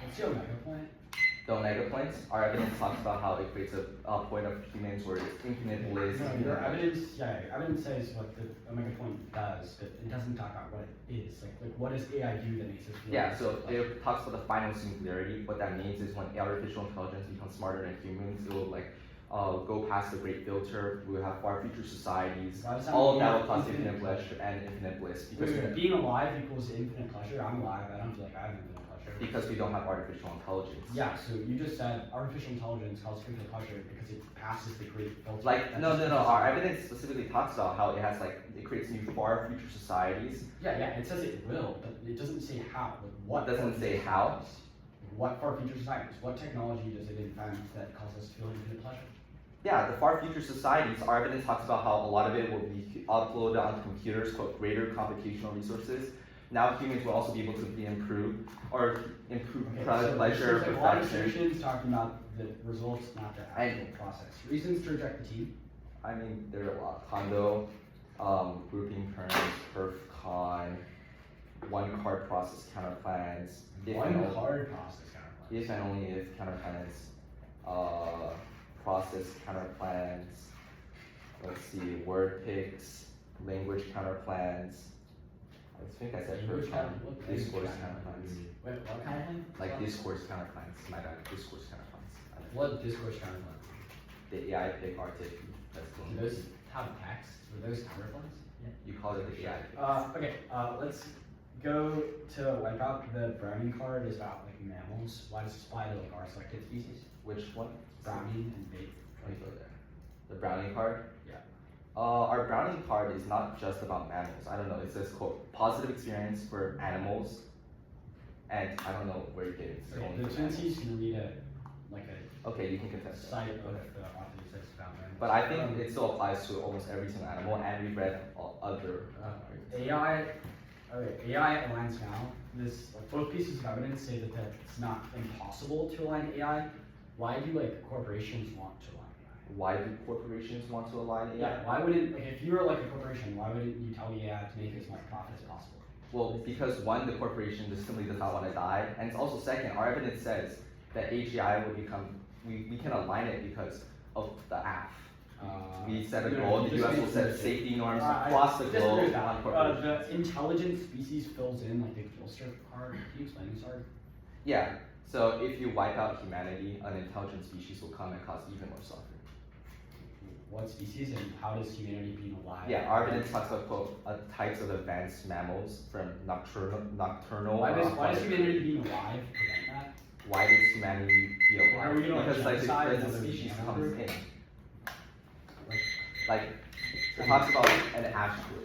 What's your mega point? The omega points, our evidence talks about how it creates a point of humans where it's infinite bliss. No, your evidence, evidence says what the omega point does, but it doesn't talk about what it is. Like what does AI do that makes it feel? Yeah, so it talks about the final singularity. What that means is when artificial intelligence becomes smarter than humans, it will go past the great filter. We will have far future societies. All of that will cause infinite pleasure and infinite bliss. Because being alive equals infinite pleasure. I'm alive. I don't feel like I have infinite pleasure. Because we don't have artificial intelligence. Yeah, so you just said artificial intelligence causes infinite pleasure because it passes the great filter. No. Our evidence specifically talks about how it has it creates new far future societies. Yeah, it says it will, but it doesn't say how. Like what? It doesn't say how. What far future societies? What technology does it invent that causes us to feel infinite pleasure? Yeah, the far future societies, our evidence talks about how a lot of it will be uploaded onto computers, called greater computational resources. Now humans will also be able to improve pleasure, so a lot of perfection. assertions talking about the results, not the actual process. Reasons to reject the team? I mean, there are a lot. Condo, grouping terms, perf, con, one card process counterplans. Card process counterplans. If and only if counterplans, process counterplans. Let's see, word picks, language counterplans. I think I said first time. Discourse counterplans. Wait, what counterplans? Like discourse counterplans. My bad. Discourse counterplans. What discourse counterplans? The AI pick article. That's the Do those have text? Were those counterplans? Yeah. You call it the AI pick. Okay, let's go to wipe out the Browning card is about like mammals. Why does it apply to like our selected species? Which one? Browning and bait. Let me go there. The Browning card? Yeah. Our Browning card is not just about mammals. I don't know. It says, quote, positive experience for animals. And I don't know where you're getting it. Okay, the Twinsies can read Okay, you can contest site that. of the author that says about mammals. But I think it still applies to almost every single animal, and we've read other. AI aligns now. Both pieces of evidence say that it's not impossible to align AI. Why do corporations want to align AI? Why do corporations want to align AI? Yeah, why wouldn't, if you were like a corporation, why wouldn't you tell the AI to make as much profit as possible? Well, because one, the corporation just simply does not want to die, and it's also second, our evidence says that AGI will become, we can align it because of the AFF. We set a goal, the US will set safety norms across the globe on corporations. The intelligent species fills in like the Gilster card. Can you explain this card? Yeah, so if you wipe out humanity, an intelligent species will come and cause even more suffering. What species and how does humanity being alive? Yeah, our evidence talks about quote, types of advanced mammals from nocturnal. Why does humanity being alive prevent that? Why does humanity be alive? Why are we gonna, Because genocide as the another species animal comes group? in. It talks about an asteroid.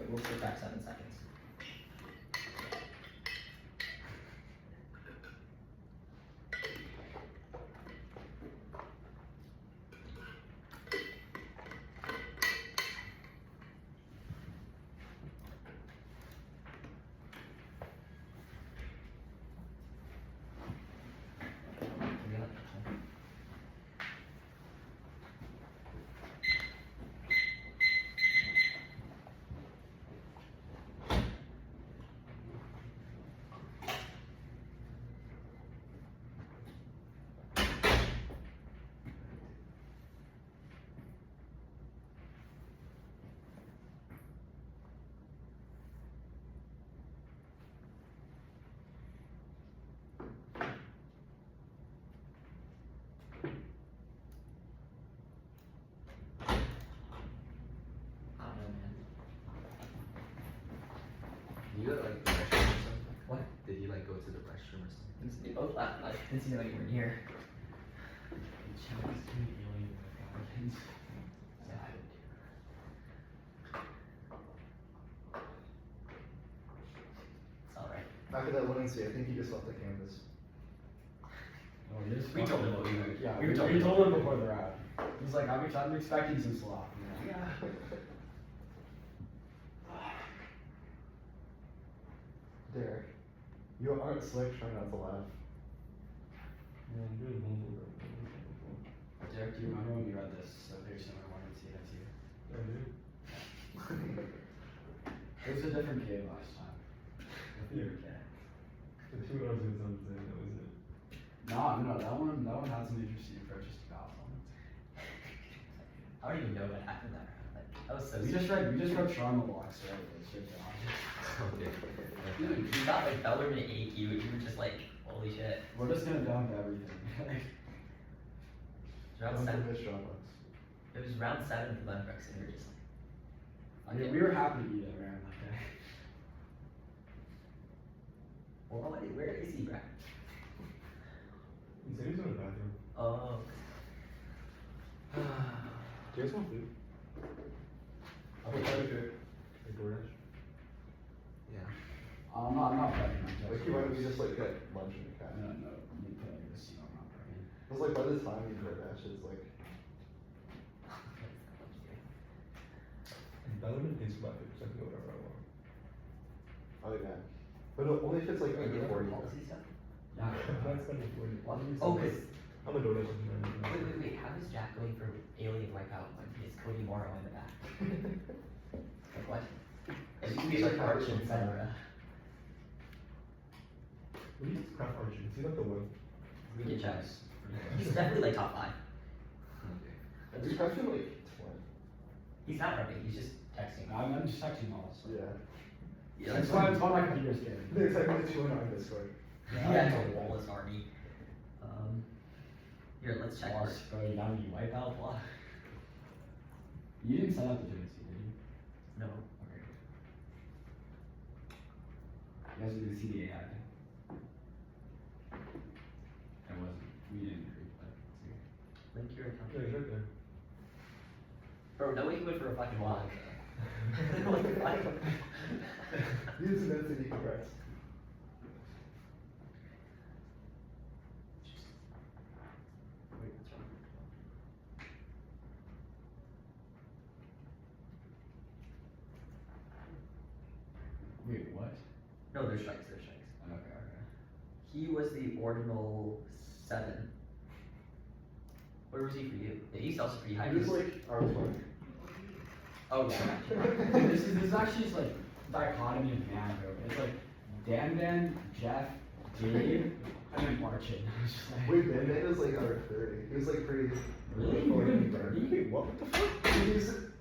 Wait, we'll skip back 7 seconds. I don't know, man. You got like the restroom or something? What? Did you like go to the restroom or something? They both laughed. I didn't see them anywhere near. It's alright. After that Wednesday, I think he just left the campus. Oh, he is We told him fucking- what we were- Yeah, we we, were told we him. told him before they're out. He's like, I'm expecting some slop. You know? Yeah. Derek, you aren't slick, try not to laugh. Derek, do you remember when we read this very similar one in CNSU? It was a different game last time. No, that one had some interesting approaches to Gotham. I don't even know what happened that round. Like, that was so We just read trauma blocks, right? Like, straight down. Okay. Dude, you got like Bellarmine and AQ, and you were just like, holy shit. We're just gonna dump everything. Round 7. Miss Dropbox. It was round 7 for Lembrix, and we were just like, I mean, we were happy to be there, man. Like, well, where is he, bro? He said he was in the bathroom. Oh. Do you guys want food? I'll be happy to. Like DoorDash? Yeah. I'm not pregnant. Like, you wanted me just like get lunch in the cat. No, you put like this, I'm not pregnant. I was like, by the time you DoorDash, it's like, Bellarmine pays for my food, so I can go whatever I want. oh yeah. But only if it's like Wait, under you 40. have policy stuff? Yeah. That's kind of weird. What? Oh, cause, I'm a DoorDash engineer. wait, how is Jack going for Alien Wipeout when he has Cody Morrow in the back? Like, what? It used to be like Arch and Sarah. What do you craft archer? Is he like the one? Good checks. He's definitely like top 5. Okay. I just I feel like 20. He's not running, he's just texting. I'm just texting all this. Yeah. Yeah, That's why my computer's scared. It's like the 2 on Discord. Yeah, it's a Wallace army. Here, let's check. Plus, bro, you got any wipeout block? You didn't set up the Genesee, did you? No. Okay. You guys didn't see the AI thing? It wasn't. We didn't agree, but it's okay. Link your account. Yeah, he's right there. Bro, no way he went for a fucking walk. Like, what? Use the density, congrats. Wait, what's wrong? Wait, what? No, there's strikes, there's strikes. Okay. He was the ordinal 7. Where was he for you? Yeah, he's also pretty high. He was like our 20. Oh, yeah. Dude, this is actually just like dichotomy of man, bro. It's like Dan, Jeff, Dave, and then Marchin. It's just like, Wait, Ben is like our 30. He was like pretty. really? You're gonna be 30? Wait, what? What the fuck?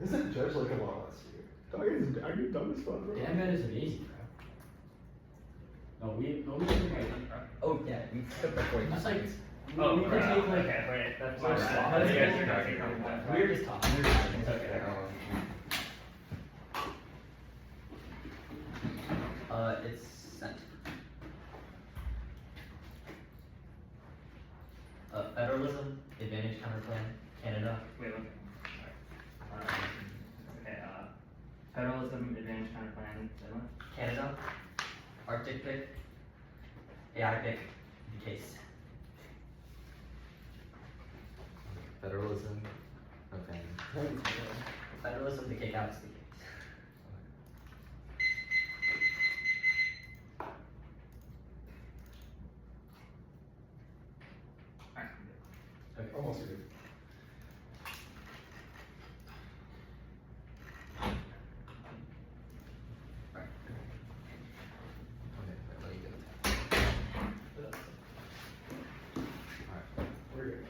Isn't Judge like a lot last year? Dog, are you dumb as fuck, bro? Dan is amazing, bro. No, we can like, Oh, yeah, we took the 45 just like, seconds. Oh, we can crap. take like, Okay, wait, that's my my bad. bad. You guys are talking about that. We were just talking. It's okay. It's sent. Federalism, advantage counterplan, Canada. Wait, one second. Sorry. Okay, federalism, advantage Say what? Canada, Arctic pick, AI pick, the case. Federalism. Okay. Federalism, the kick out is the case. Almost good. Okay, let me get it. We're good.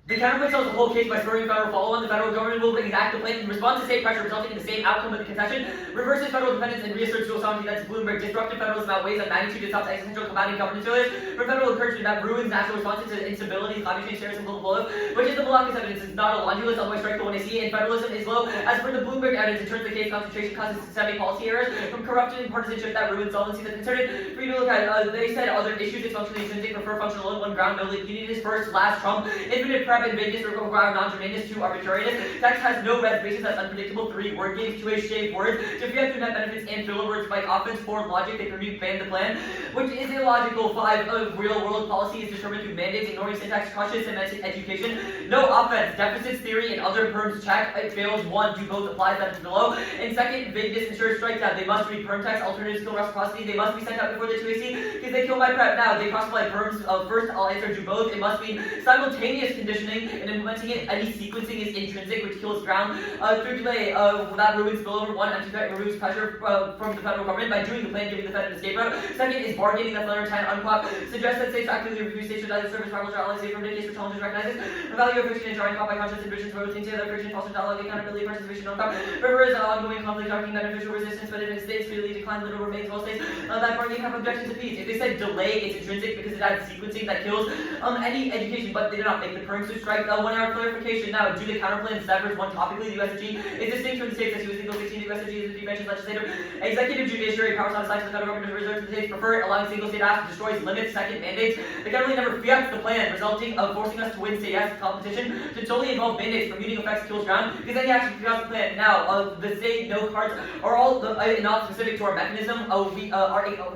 The counterpoint sells the whole case by spurring federal follow-on. The federal government will enact the plan in response to state pressure, resulting in the same outcome of the concession, reverses federal dependence, and reasserts dual sovereignty. That's Bloomberg. Disruptive federalism outweighs on magnitude and stops existential combating government failures. For federal encouragement that ruins national responses to instability, climate change, terrorism, global blow-up, which is the Block's evidence. It's not a laundry list, otherwise strike the one I see, and federalism is low. As per the Bloomberg evidence, it turns the case concentration causes systemic policy errors from corruption and partisanship that ruins solvency. The concerted for you to look at, they said other issues, it's functionally intrinsic, prefer functional alone, one ground, no unity is first, last, Trump, infinite prep and vagueness, require non-germaneness, 2 arbitrariness, text has no reservations, that's unpredictable, 3 word games, 2 a shaved words, to forget to net benefits and filler words like offense, 4 logic, they permute ban the plan, which is illogical, 5 real world policy is determined through mandates, ignoring syntax, cautious semantic education, no offense, deficits theory and other perms check, it fails, 1, do both apply, that's below, and second, vagueness ensures strike down, they must read perm text, alternatives kill reciprocity, they must be sent out before the 2AC, because they kill my prep, now, they cross-apply perms, first, I'll answer do both, it must be simultaneous conditioning, and implementing it, any sequencing is intrinsic, which kills ground, through delay, that ruins spillover, 1, anti-threat removes pressure from the federal government by doing the plan, giving the Fed an escape route, second is bargaining, that's letter 10, unquote, suggests that states actively refuse states to either service rivals or allies, from case for challenges recognizes, the value of friction and drawing caught by conscious ambitions, rotating together, friction, fosters dialogue, accountability, participation, non-cop, prefers ongoing conflict, darkening beneficial resistance, but if it states freely decline, little remains, well states, that bargaining have objections to peace. If they said delay, it's intrinsic because it adds sequencing that kills any education, but they do not make the perms to strike. 1 hour clarification. Now, do the counterplan severs one topically, the USG is distinct from the states as US equals 16, the USG is the defense legislative, executive, judiciary, powers not assigned to the federal government to reserve to the states, prefer it, allowing single state acts, destroys limits, second mandates. The government never fiats the plan, resulting of forcing us to win state yes competition to totally involve mandates, permuting effects kills ground, because then you actually fiat the plan. Now, the state no cards are all not specific to our mechanism.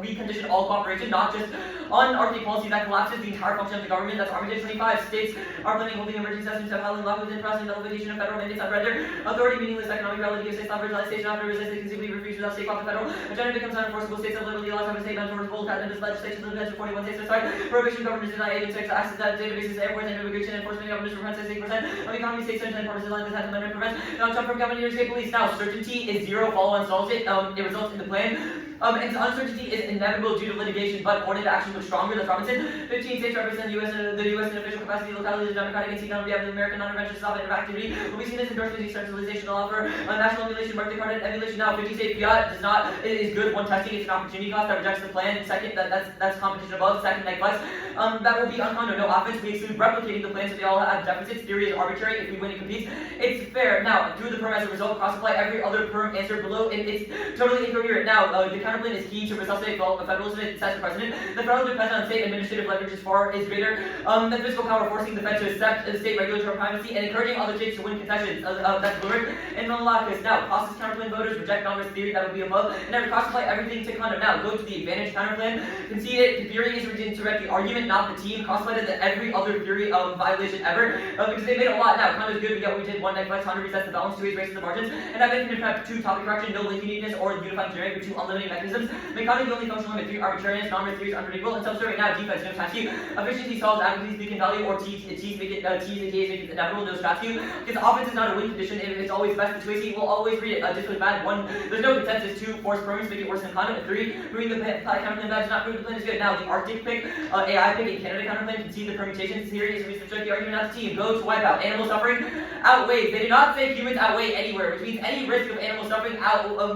We condition all cooperation, not just on Arctic policy that collapses the entire function of the government. That's Armitage 25. States are planning holding emergency sessions of howling lock within process and elevation of federal mandates on render. Authority meaningless economic reality of states not virtualized station after resist they conceivably refuse without state the federal. Agenda becomes unenforceable. States have literally lost have a state unenforceable. Patent is legislation to the 41 states aside. Prohibition governments deny aid and sex access that databases airports and immigration enforcement governments prevents 6% of economy states and partisan lines that amendment prevents. Now Trump from government state police. Now certainty is 0, follow-on solves it. It results in the plan. And uncertainty is inevitable due to litigation, but coordinated action looks stronger. That's Robinson. 15 states represent the U.S. in official capacity. Localities are democratic and seek on behalf of the American non-intervention stop and activity. Will be seen as endorsement decentralization will offer national emulation, birthday card emulation. Now, 50 state fiat does not is good. 1 testing, it's an opportunity cost that rejects the plan. Second, that's competition above. Second, neg flex. That will be uncondo. No offense. We exclude replicating the plan, so they all have deficits. Theory is arbitrary. If we win, it competes. It's fair. Now, through the perm as a result, cross apply every other perm answer below. It's totally incoherent. Now, the counterplan is key to resuscitate federalism and sets the precedent. The federal depends on state administrative leverage is greater than fiscal power, forcing the Fed to accept the state regulatory primacy and encouraging other states to win concessions. That's Bloomberg. And Malacus. Now, process counterplan voters reject non-risk theory that would be above, and never cross apply everything to condo. Now, go to the advantage counterplan. Concede it. Theory is to direct the argument, not the team. Cross apply to every other theory violation ever, because they made a lot. Now, condo's good. We did 1 neg flex. Condo resets the balance, 2 ways raises the margins, and have infinite prep, 2 topic correction, no link uniqueness or unified generic with 2 unlimited mechanisms. Make condo the only functional limit, 3 arbitrariness, non-risk theory is unpredictable, and self-serving. Now, defense, no task you. Efficiency solves adequacy, beacon value, or T's make it T's and K's make it inevitable, no straps you. Because offense is not a win condition, it's always best. The 2AC will always read it. Just with bad. 1, there's no consensus. 2, force perms make it worse than condo. 3, proving the counterplan bad does not prove the plan is good. Now, the Arctic pick, AI pick, and Canada counterplan concede the permutations. Theory is a reason to strike the argument not the team. Go to wipeout. Animal suffering outweighs. They do not say humans outweigh anywhere, which means any risk of animal suffering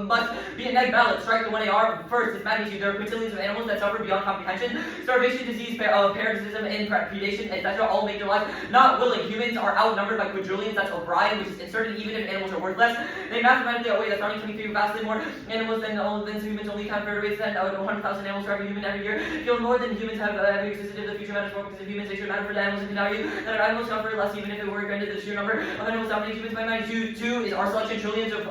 must be a neg balance. Strike the 1 they are. First, it's magnitude. There are quintillions of animals that suffer beyond comprehension. Starvation, disease, parasitism, and predation, etc. all make their life not willing. Humans are outnumbered by quadrillions. That's O'Brien, which is inserted even if animals are worthless. They mathematically outweigh the surrounding 23 vastly more animals than humans. Only account for vertebrates than 100,000 animals for every human every year. Kill more than humans have ever existed. If the future matters more because of humans, they should matter for the animals. And can argue that our animals suffer less even if it were granted the sheer number of animals dominating humans by magnitude. 2 is our selection. Trillions of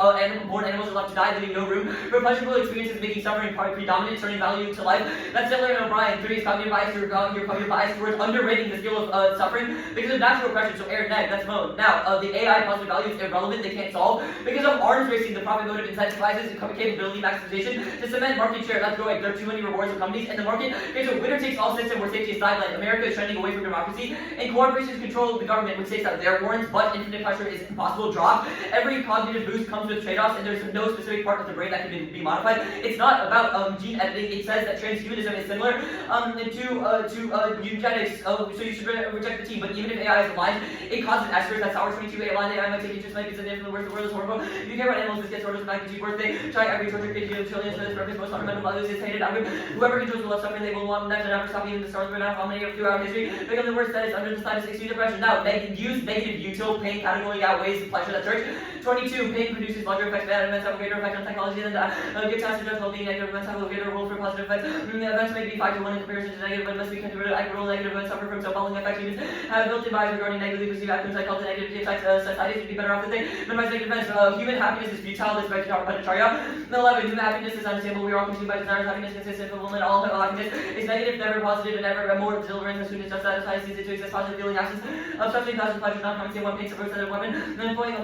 born animals are left to die, leaving no room for pleasurable experiences, making suffering predominant, turning value to life. That's Hitler and O'Brien. 3 is cognitive bias. Your cognitive bias towards underrating the skill of suffering because of natural aggression. So air neg, that's mode. Now, the AI positive value is irrelevant. They can't solve because of arms racing. The profit motive incentivizes capability maximization to cement market share. That's growing. There are too many rewards of companies, and the market creates a winner-takes-all system where safety is sidelined. America is trending away from democracy, and corporations control the government, which states that their warrants, but infinite pressure is impossible. Drop. Every cognitive boost comes with trade-offs, and there's no specific part of the brain that can be modified. It's not about gene editing. It says that transhumanism is similar to eugenics. So you should reject the team. But even if AI is aligned, it causes extras. That's our 22 aligned AI might take interest, might be significant. The worst, the world is horrible. If you care about animals, this gets orders of magnitude birthday. Try every torture kid you trillions for this purpose. Most fundamental values is hated. Whoever controls will love suffering. They will want never never stop even the stars burn out. How many throughout history become the worst that is under the slightest extreme depression. Now, use negative util pain category outweighs the pleasure that church. 22 pain produces larger effects. Bad events have a greater effect on psychology than that. Good times suggest well-being. Negative events have a greater role for positive effects. Events may be 5 to 1 in comparison to negative, but must be considered equitable. Negative events suffer from self-following effects. Humans have built-in bias regarding negatively perceived outcomes. I call the negativity effects. Societies would be better off if they minimize negative events. Human happiness is futile. This is by Bhattacharya. 11. Human happiness is unstable. We are all consumed by desires. Happiness consistent, fulfillment. All happiness is negative, never positive, and never more deliverance. As soon as just satisfies, ceases to exist. Positive feeling absence of such things, positive pleasure, non-commenting. One paints a verse as a weapon. Then point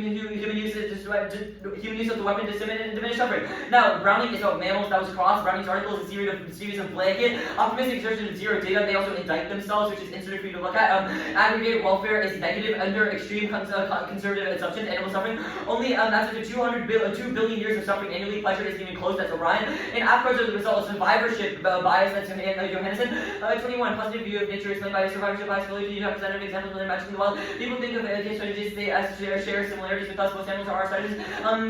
human use of the weapon to diminish suffering. Now, Browning is about mammals. That was crossed. Browning's article is a series of blanket optimistic exertion of zero data. They also indict themselves, which is inserted for you to look at. Aggregate welfare is negative under extreme conservative assumptions. Animal suffering only after 2 billion years of suffering annually. Pleasure isn't even close. That's Orion. And outcomes are the result of survivorship bias. That's Johannesson. 21. Positive view of nature explained by survivorship bias. Ability to representative examples of their matching the wild. People think of case strategies they share similarities with us. Most animals are our strategies.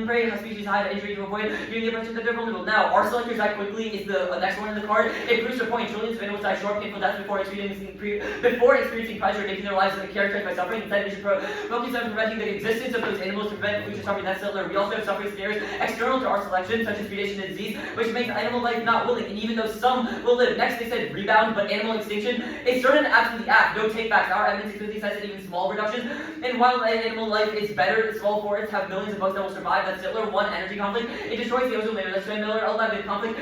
Prey species hide injury to avoid giving the impression that they're vulnerable. Now, our selectors die quickly is the next one in the card. It proves your point. Trillions of animals die short, painful deaths before experiencing pleasure, making their lives characterized by suffering. Instead, we should focus on preventing the existence of those animals to prevent future suffering. That's Hitler. We also have suffering scenarios external to our selection, such as predation and disease, which makes animal life not willing. And even though some will live, next they said rebound, but animal extinction is certain after the act. No take backs. Our evidence explicitly says that even small reductions in wild animal life is better. Small forests have millions of bugs that will survive. That's Hitler. 1. Energy conflict. It destroys the ozone layer. That's Miller. 11. Conflict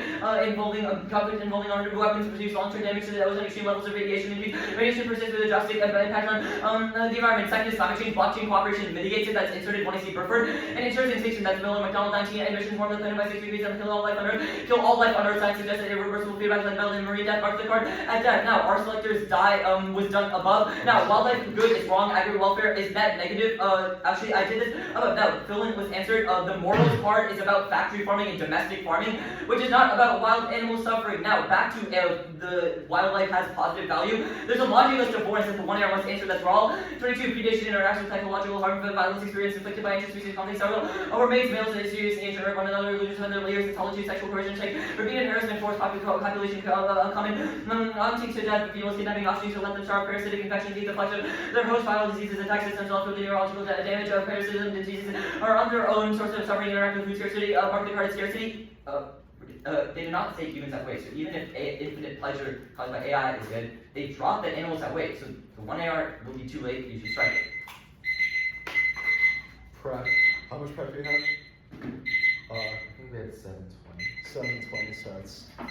involving armed weapons produce long-term damage to the ozone. Extreme levels of radiation increase. Radiation persists with a drastic impact on the environment. Second is climate change. Blockchain cooperation mitigates it. That's inserted 1AC Burford. And ensures extinction. That's Miller. McDonald. 19. Emissions warm the planet by 6 degrees and kill all life on Earth. Kill all life on Earth. Science suggests that irreversible feedback like metal and marine death marks the card at death. Now, our selectors die was done above. Now, wildlife good is wrong. Aggregate welfare is net negative. Actually, I did this above. Now, fill-in was answered. The morals part is about factory farming and domestic farming, which is not about wild animal suffering. Now, back to the wildlife has positive value. There's a laundry list of warrants that the one error must answer. That's raw. 22. Predation, interaction, psychological harm, violence experience inflicted by interspecies conflict, several overmates, males that seriously injure one another, losers when their layers, solitude, sexual coercion, check, repeated harassment, forced population common, hunting to death, females kidnapping offspring to let them starve, parasitic infections, eat the flesh of their host, viral diseases, attack systems, also the neurological damage of parasitism, diseases are on their own source of suffering, interact with food scarcity, part of the card is scarcity. They do not say humans have weight, so even if infinite pleasure caused by AI is good, they drop that animals have weight, so the 1 AR will be too late, you should strike it. Prep. How much prep do you have? I think we had 720. 720 sets. Yeah.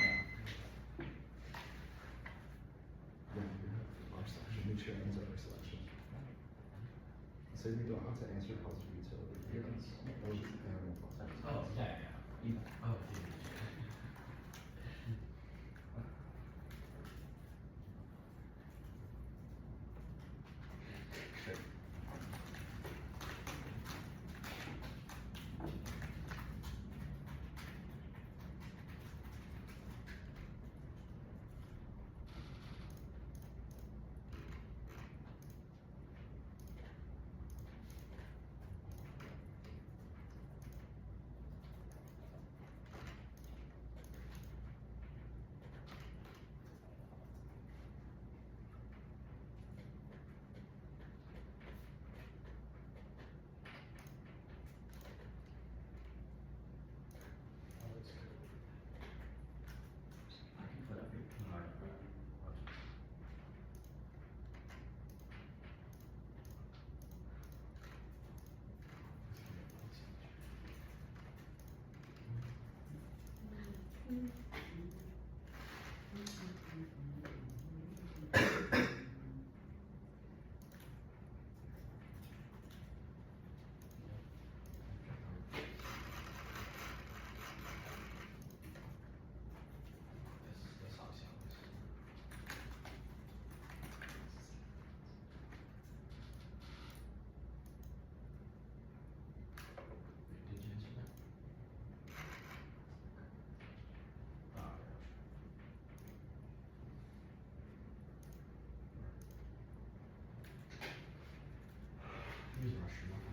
Yeah, we have our selection. New chairman's our selection. So we don't have to answer positive utility. Oh, yeah. Use the restroom.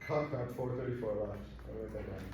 Contract 434 left. I'll write that down.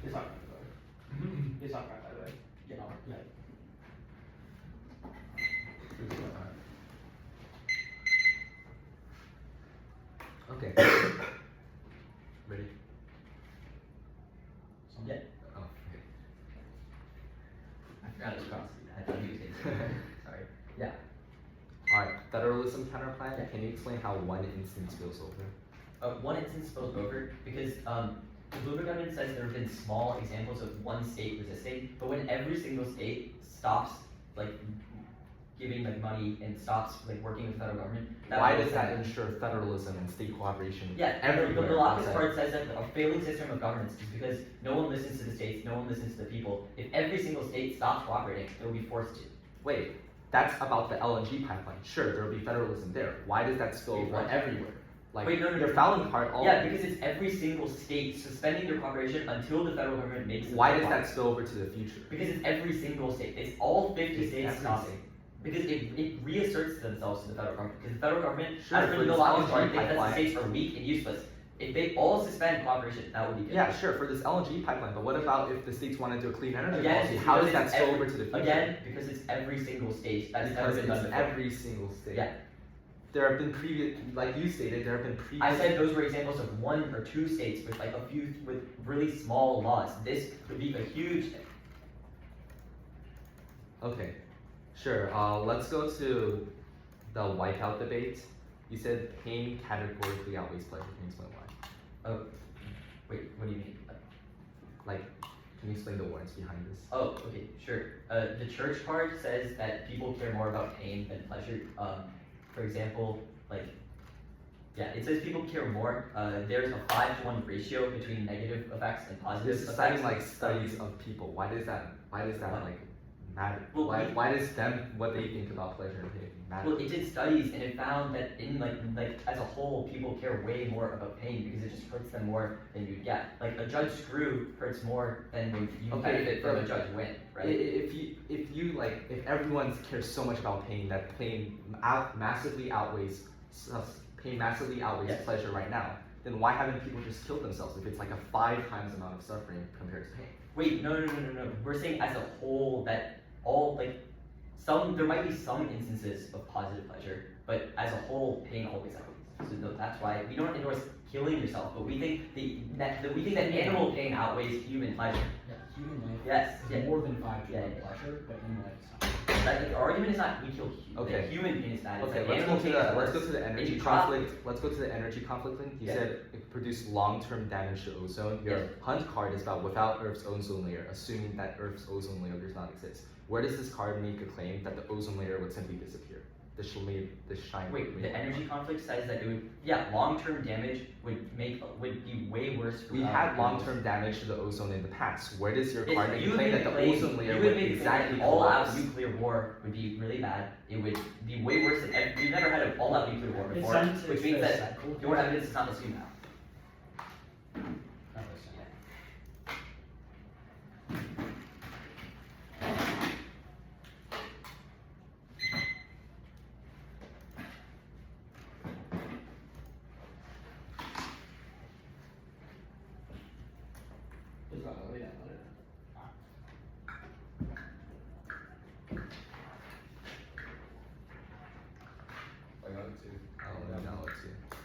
It's not correct, by the way. It's not correct, by the way. Yeah, yeah. Okay. Ready? Yeah. Oh, okay. I forgot it was cross. I thought he was saying sorry. Yeah. Alright, federalism counterplan. Can you explain how one instance goes over? One instance spills over because the Bloomberg government says there have been small examples of one state resisting, but when every single state stops like giving like money and stops like working with the federal government, Why will does that send- ensure federalism and state cooperation? Yeah, everywhere? the last outside? part says that a failing system of governance is because no one listens to the states, no one listens to the people. If every single state stops cooperating, they will be forced to. Wait, that's about the LNG pipeline. Sure, there will be federalism there. Why does that spill Wait, over what? everywhere? Like, Wait, no, your fouling part, all Yeah, because it's every single state suspending their cooperation until the federal government makes it. why does that spill over to the future? Because it's every single state. It's all 50 It's states every stopping. state. Because it reasserts themselves to the federal government. Because the federal government Sure, has for really no this logic LNG to think that the pipeline. states are weak and useless. If they all suspend cooperation, that would be good. Yeah, sure, for this LNG pipeline, but what about if the states want to do a clean energy Again, policy? it's How does because that it's spill every- over to the future? Again, because it's every single state. That's never Because been done it's before. every single state. Yeah. There have been previous, like you stated, there have been previous. I said those were examples of 1 or 2 states with like a few with really small laws. This would be a huge thing. Okay, sure. Let's go to the wipeout debate. You said pain categorically outweighs pleasure. Can you explain why? Wait, what do you mean? Like, can you explain the warrants behind this? Oh, okay, sure. The church part says that people care more about pain than pleasure. For example, like Yeah, it says people care more. There's a 5-to-1 ratio between negative effects and positive This is effects. citing like studies of people. Why does that like matter? Well, why does them what they think about pleasure and pain matter? Well, it did studies and it found that in like as a whole, people care way more about pain because it just hurts them more than you'd get. Like a judge screw hurts more than when you benefit from a judge win, right? If everyone cares so much about pain that massively outweighs Yes. pleasure right now, then why haven't people just killed themselves if it's like a 5 times amount of suffering compared to pain? Wait, no. We're saying as a whole that all there might be some instances of positive pleasure, but as a whole, pain always outweighs. So that's why we don't endorse killing yourself, but we think that animal pain outweighs human pleasure. Yeah, human life Yes, is yeah. more than 5 to Yeah, 1 yeah. pleasure, but animal life is not. The argument is not we kill Okay. human pain is bad. it's Okay, that let's animal go pain to is the worse. energy you drop- conflict. Let's go to the energy conflict thing. He Yeah. said it produced long-term damage to ozone. Your Yes. Hunt card is about without Earth's ozone layer, assuming that Earth's ozone layer does not exist. Where does this card make a claim that the ozone layer would simply disappear? The shine. Wait, the energy conflict says that it would, long-term damage would be way worse for We had long-term damage to the ozone in the past. Where does your card make a claim that the ozone layer would exactly all-out collapse? nuclear war would be really bad. It would be way worse than we've never had an all-out nuclear war before, which means that your evidence is not the same now. Not really saying. It's not really that much. I got it too. I'll download it too.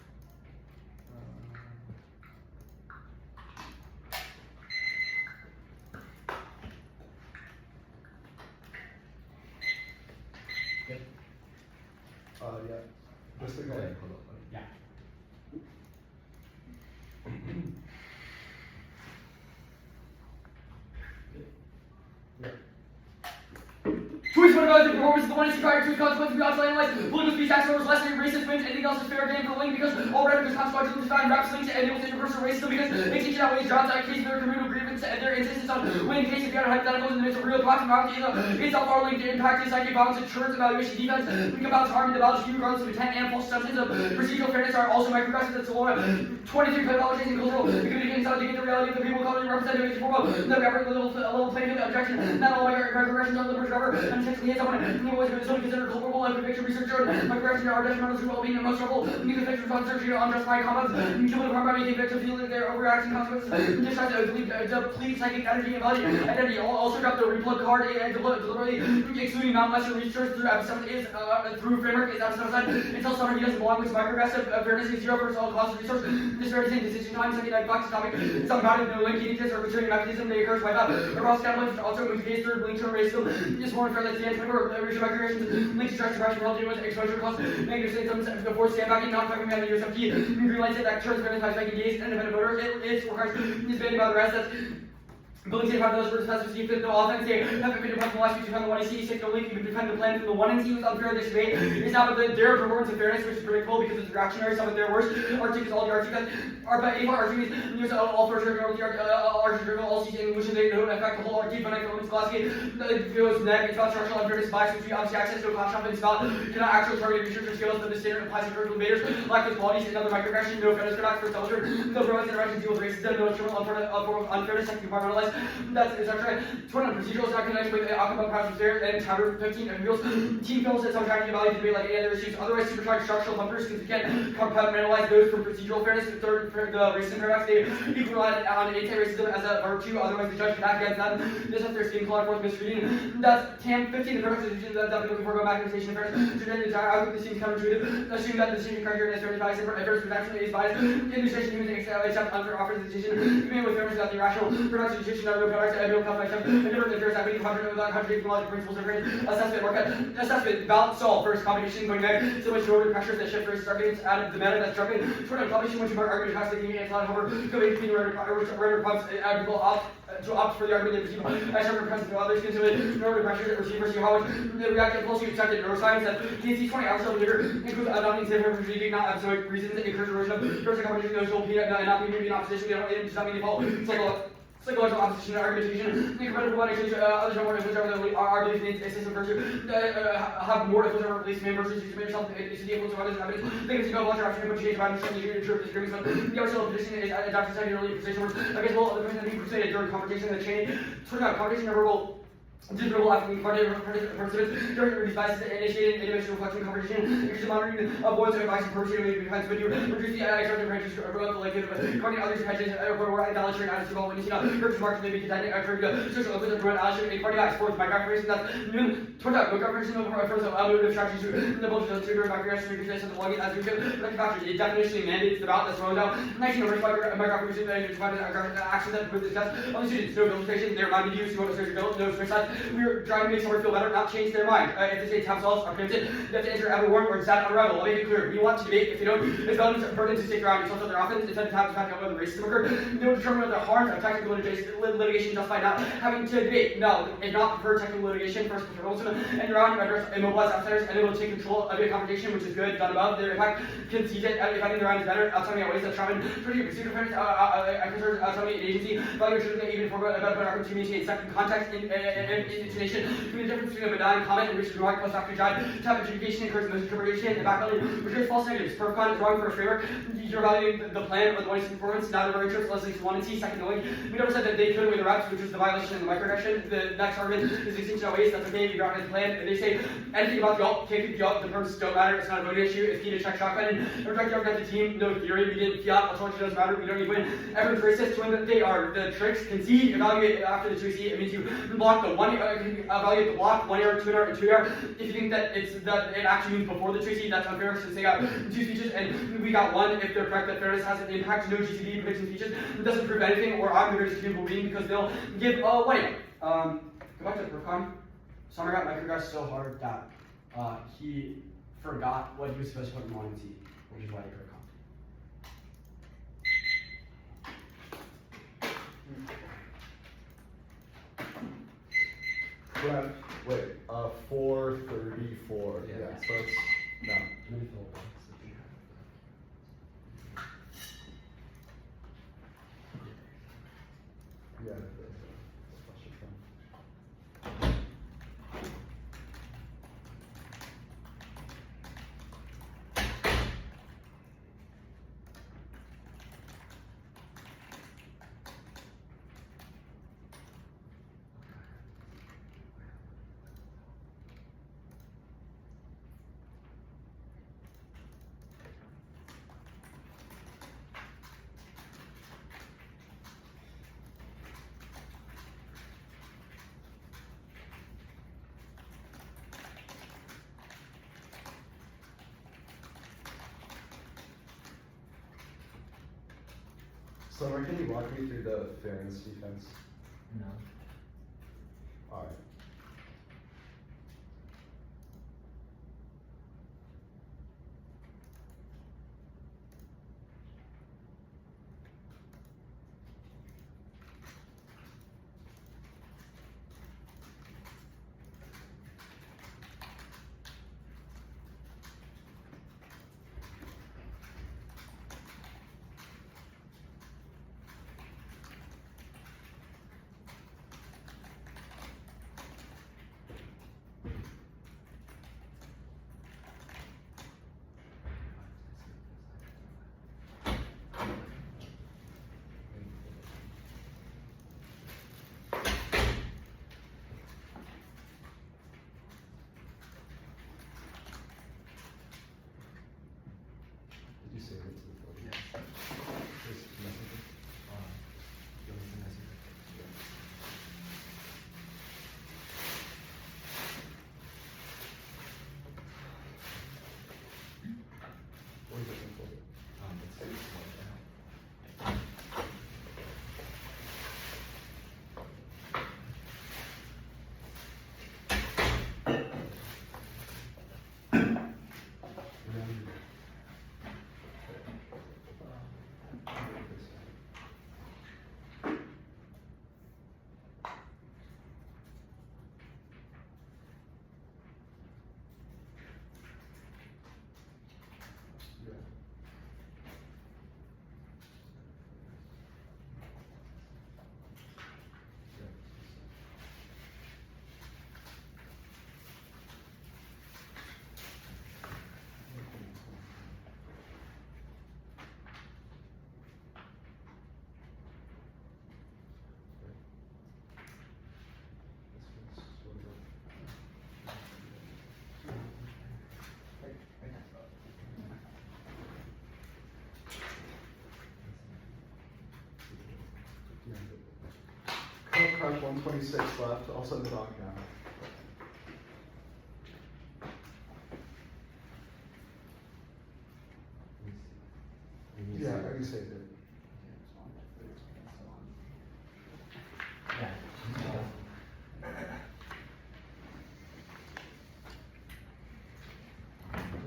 Yeah. Just click on it. Hold on. Yeah. Choice one about the performance of the one is required to consequences beyond analyze. Political speech acts over less than racist wins. Anything else is fair game for link because all rhetoric is consequential to define rap slings and it will take reversal racism because extinction outweighs John's case their communal grievance and their insistence on winning cases beyond hypotheticals in the midst of real proximity itself are linked to impact psychic violence, insurance, evaluation, defense. We can balance harm and the balance of regardless of intent and false assumptions of procedural fairness are also microaggressions that Solana 23 pathologies and cultural communications out to get the reality of the people calling representatives for both the government level playing field objection. Not all microaggressions are liberal government and intentionally hit someone who was considered culpable and conviction research showed microaggressions are detrimental to well-being and most trouble. Because victims on surgery on unjustified comebacks cumulative harm by making victims feel that their overreaction consequences discharge deplete psychic energy and body identity. Also drop the replug card and deliberately excluding non-lesser research through episode is through framework is episode side until somebody doesn't belong with microaggressive fairness is 0% all cost of resource. This very same decision time second box topic is unbounded no link indicates or returning mechanism that occurs wipe out across catalysts also with case third link term racism is more fair that stands for racial microaggressions links to stress depression healthy with exposure costs negative symptoms before standbacking not talking about the use of key green lights that turns benefits making gays independent voters it requires is banning about the rest that's Building safe those for specificity fit no offense they haven't been defended the last week defend the 1AC 6 no link you can defend the plan from the 1NC was unfair this debate it's not but their performance and fairness which is predictable because it's reactionary some of their worst articles all the articles are but if our arguments use all for sure the article all season which they don't affect the whole article when I come into Glasgow the feels NEG it's about structural unfairness bias which we obviously access to a class shop and it's about cannot actually target research or skills but the standard applies to critical debaters lack of qualities another microaggression no fairness for for culture no provides intervention deal with racism no criminal unfairness and compartmentalized that's right. 21 procedurals not connected with outcome process there and chapter 15 and reels. Team feels that some trying to evaluate debate like any other issues. Otherwise, supercharged structural bumpers because we can compartmentalize those from procedural fairness. The third, for the racism paradox, they equalize on anti-racism as a virtue. Otherwise, the judge can act against them. This is their skin color fourth misreading. That's TAM 15. The paradox decision that they're looking for go back to the station of fairness. To then desire outcome this seems counterintuitive. Assume that the decision criteria is fairness bias and first actually is biased. Illustration humans accept unfair offers the decision. Even with fairness without the irrational production decision that no paradox and no conflict. A different affairs equity without contradicting logic principles of assessment market assessment balance solve first combination going back so much order pressures that shift versus arguments out of the meta that's dropping sort of combination which you argument has to give me a lot of hover going between rhetoric pumps people off to opt for the argument they perceive as sharper presence of others consider neural pressures that receivers see how much they react impulsively to accepted neuroscience that TNC 20 hours of behavior includes adopting safer procedure, not episodic reasons that encourage erosion of neural competition, those who will not be in opposition, does not mean they follow psychological opposition and argumentation, incremental one exchange, others are more influenced over our belief in a system virtue, have more influence over beliefs in versus you submit yourself to the influence of others and evidence. They can see no longer option, but change about understanding the interpret disagreements, but the original position is adopted second early position words against well, the person that being persuaded during conversation, the chain, conversation, verbal. Disability after participants during these devices initiated individual reflection conversation, increase monitoring of one's advice and pursuing the defense with you, reduce the extractive branches of the likelihood of according to others' hedges, or idolatry and attitude while witnessing purchase markets may be contending, social opposite to prevent idolatry, a party acts forth by confirmation that noon, toward that, confirmation of motive strategies to the bullshit of the by creation, reconnaissance of the logging as we feel, factors, it definitionally mandates the ballot that's thrown down, 19 over by confirmation that defined actions that prove discussed, on the students, no illustration, they remind you to what the bill, no suicide. We're trying to make someone feel better, not change their mind. If the states have solves are preempted, they have to enter every warrant or stand on a rebel. I'll make it clear. We want to debate. If they don't, it's relevant to burden to stick around yourself their offense instead of having to back up whether racism occurred. They will determine whether harms of technical litigation justify not having to debate. No, if not prefer technical litigation, first control them and your own address immobilize outsiders and they will take control of your conversation, which is good, done above. Their impact conceded if I think their own is better, autonomy outweighs that Sherman, pretty procedure defense, concerns autonomy and agency, value truth even for about our community in second context in intonation, between the difference between a benign comment and research remark plus factor jive, type of education encourages misinterpretation and background, reduce false negatives. Perfcon is wrong for a framework. You're evaluating the plan or the voice performance, not of our interests, unless it's one and C, second knowing. We never said that they could win the reps, which was the violation and the microaggression. The next argument is extinction of waste, that's okay, you got the plan. And they say anything about the alt, can't keep the alt, the terms don't matter, it's not a voting issue, it's key to check shotgun. And reject the argument of the team, no theory, we didn't fiat, authority doesn't matter, we don't need win. Everyone's racist to win that they are. The tricks, concede, evaluate after the 2C, it means you block the one, evaluate the block, 1 error, 2 error, and 2 error. If you think that it actually means before the 2C, that's unfair since they got 2 speeches and we got 1. If they're correct that fairness has an impact, no GCD prediction speeches, it doesn't prove anything, or I'm going to people being because they'll give wedding. Go back to Perfcon. Summer got microagressed so hard that he forgot what he was supposed to put in 1 and C, which is why he Perfcon. Wait, 434. Yeah. Yeah, so it's no. Yeah. Summer, can you walk me through the fairness defense? No. Alright. 126 left. I'll send the doc now. Yeah, I already saved it.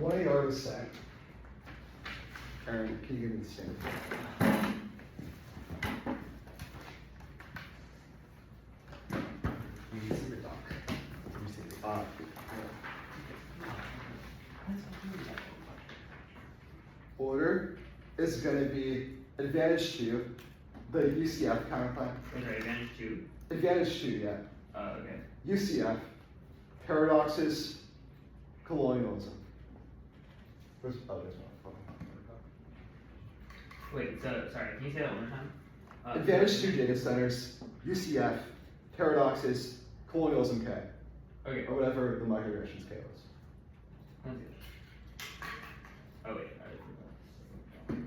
One AR was sent. Aaron, can you give me the stamp? We receive it, doc. We receive it. Order is going to be advantage 2, the UCF counterplan. Okay, advantage 2. Advantage 2, yeah. Okay. UCF, paradoxes, colonialism. There's others. Wait, so, sorry, can you say that one more time? Advantage 2 data centers, UCF, paradoxes, colonialism K. Okay. Or whatever the microaggressions K was. Let's see. Oh, wait, I forgot.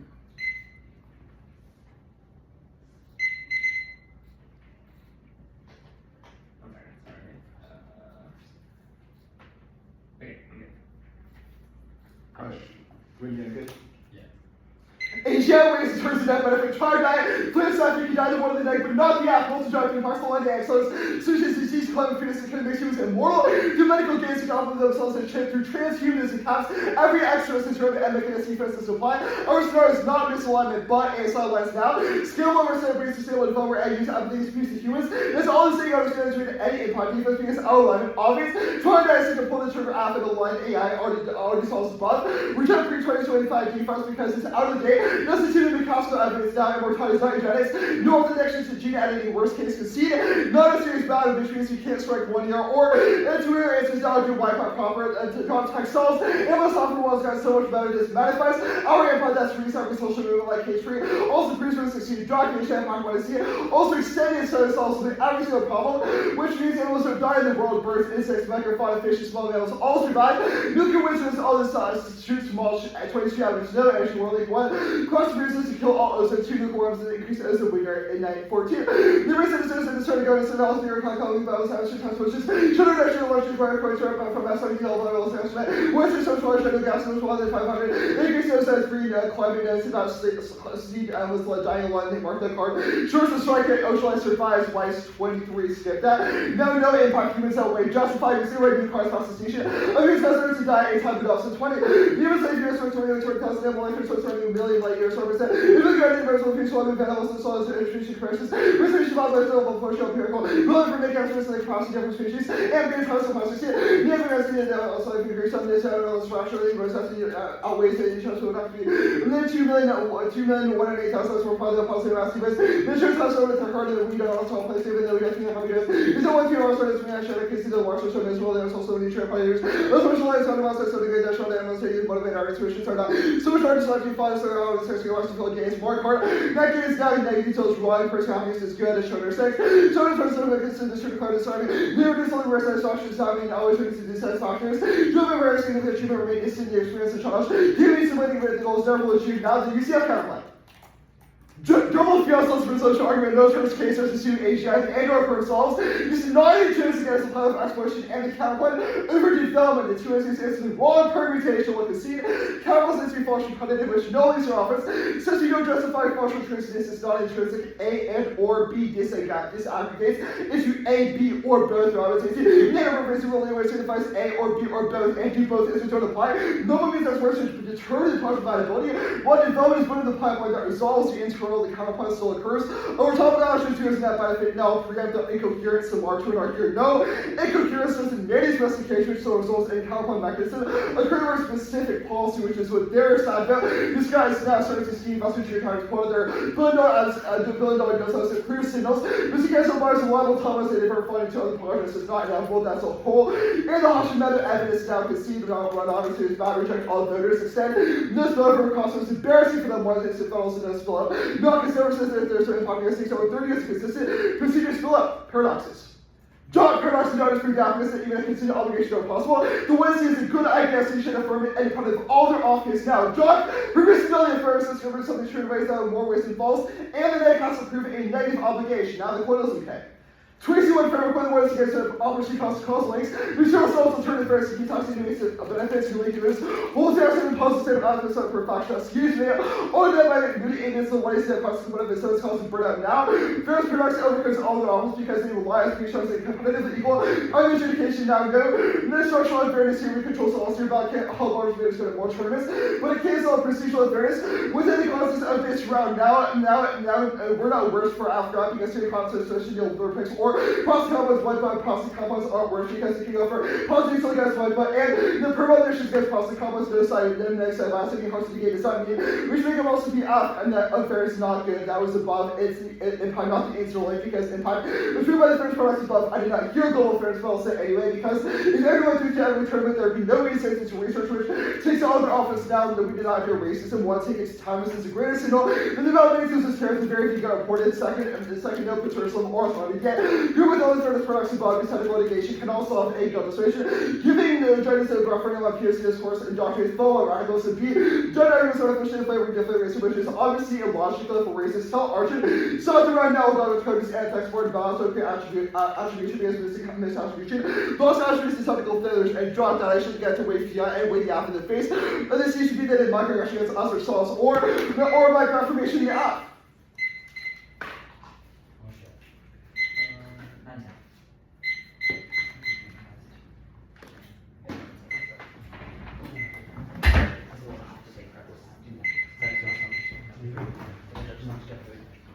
Okay, sorry. Okay, I'm good. Alright. Whitney, good? AGI ways to turn to death benefit. Try diet, plant stuff, you can die to one of the neck, but not the apple to drive through parcel and excellence. Sushi, disease, climate, fitness, and can make humans immortal. Do medical gains to offer themselves and shit through transhumanism caps. Every extra system and mechanism defense to supply. Our scenario is not misalignment, but a sidelines now. Scalable versus brings to stable developer and use everything to fuse to humans. It's all the same understanding between any impact defense because our alignment obvious. Try diet to pull the trigger after the line AI already solves above. Reject pre-2025 defense because it's out of date. Doesn't seem to be possible evidence now immortality is not eugenics, nor the connections to gene editing, worst case concede. Not a serious battle, which means you can't strike 1 year, or it's weird, it's just not to wipe out proper contact cells. MS software walls got so much better this manifests. Our input that's restarting social movement like K3. Also produce succeeded documentation and microbiology. Also extended cells also with every single problem, which means animals have died in the world, birds, insects, microfauna, fish, and small mammals all survive. Nuclear wizards, all this shoot small 22 average no energy world league 1. Cross resistance to kill all ozone, 2 nuclear weapons, and increase ozone winner in 1914. The reason is that the starting going to the house, New York, Colony, battles, have shit times, pushes. Children actually watch the fire point from S1 to levels, once or so far, shadow gas, which 1,500. Increase ozone, green, climbing, and about sleep, was like dying one, they mark that card. Shorts the strike rate, oceanized survives, twice, 23, skip that. No impact, human cell weight, justified, zero new cars, constitution. Abuse customers to die, 8 times off, so 20. Humans life years, 20,000, animal life, 20 million light years, 4%. If you got the universal feature, one of the animals, the soil, and introduction crisis, research about life, the portion of empirical, willing for make answers to the cross different species, and being house of houses. The other guys did also, if you agree, some days, I don't know, this rationally, but it's actually outweighs the insurance would have to be. And then 2,108,000 were part of the positive asking base. The insurance house over the card that we don't also place, even though we don't think how we do it. Is that one few also is me, I should see the watch, so as well, there's also the insurance pioneers. Those social lives, on the outside, so the good dash on the animals, they motivate our intuitions are not. So much hard to select you find, so they're always searching watch to fill games. More card. That game is now negative details, wrong, person happiness is good, as shown or 6. Shown as person that consider the card is starting. Never disorder where satisfaction is having, always looking to dissatisfactors. Driven very significant achievement remain instant the experience of challenge. Giving some winning with the goals, therefore achieved now the UCF counterplay. Double fiascos for social argument, no terms case versus assume AGI and or per solves. This is not a choice against the plan of exploration and the counterpoint. Over development, the two instances the wrong permutation will concede. Counterpoint needs to be function cognitive, which no leads to offense. Since you don't justify functional truths, this is not intrinsic A and or B disaggregates into A, B, or both relatives. Never basically way signifies A or B or both and do both is don't apply. No one means that's worse to determine the compatibility. What development is put in the pipeline that resolves the internal the counterpoint still occurs. Over top of that, I should do is net benefit now preempt the incoherence similar to an arc here. No, incoherence is in many specifications, which still results in counterpoint mechanism occurring for a specific policy, which is what they're sad about. This guy is now starting to see investment to your times quote their $1 billion goes out as clear signals. This guy so far is a reliable Thomas that they were funding to other projects is not inevitable. That's a whole. And the Hashimoto evidence now conceived about run obviously is not reject all voters extend. This voter cost was embarrassing for them more than it's also does fill up. Not consider says that there's certain populations over 30 years consistent procedures fill up. Paradoxes. John paradoxes are pretty obvious that even a considered obligation are possible. The Wednesday is a good idea, so you should affirm it and part of all their office now. John, permissibility affirms this over something true in ways that are more ways than false, and the neg has to prove a negative obligation. Now the quote is okay. 21 federal equivalent against opportunity cost links. We show ourselves alternative various key toxic benefits who link to this. Whole series and positive outputs of perfection. Excuse me. All that by newly against the ways that positive benefits, so it's causing burnout now. Various products overcomes all the offers because they rely on three shows that competitively equal. Our education now go. No structural unfairness here. We control all your about can't help our players go to more tournaments. But it can't solve procedural unfairness. Within the causes of this round now, we're not worse for Africa because the concept association you'll picks or Prostate compounds, white blood, prostate compounds are worse because they can go for positive silicon against white blood, and the permanent against prostate compounds, no side, then next side, last thing, hearts to the gate, is not mean, which make them also be up, and that unfair is not good. That was above its impact, not the insular link, because impact was proved by the first products above. I did not hear global fairness, but I'll say anyway, because if everyone through the tournament, there would be no reason to research which takes all of their office now that we did not hear racism. One, take its time is a greater signal, and the development of this character very few got reported. Second, no paternal or authority yet. Group with all the fairness products above, technical litigation can also have a demonstration, giving the judges a referendum on POC discourse and doctrine full of articles to be judge arguments artificially flavored different races, which is obviously illogical for racists. Tell Archon, sought to run now about codes and export balance of attribution because misattribution, lost attributes to technical failures, and drop that I should get to wait fiat and wait the app in the face. But this used to be that in microaggression against us ourselves, or microaffirmation in the app.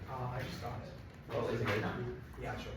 I just got it. Oh, is it good? Yeah, sure.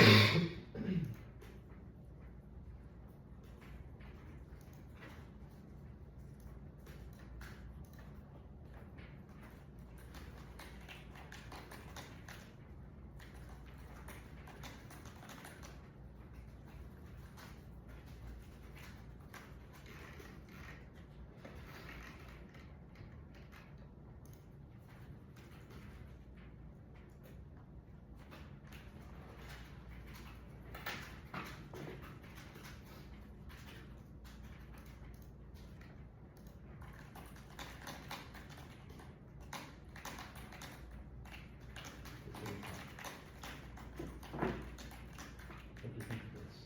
What do you think of this?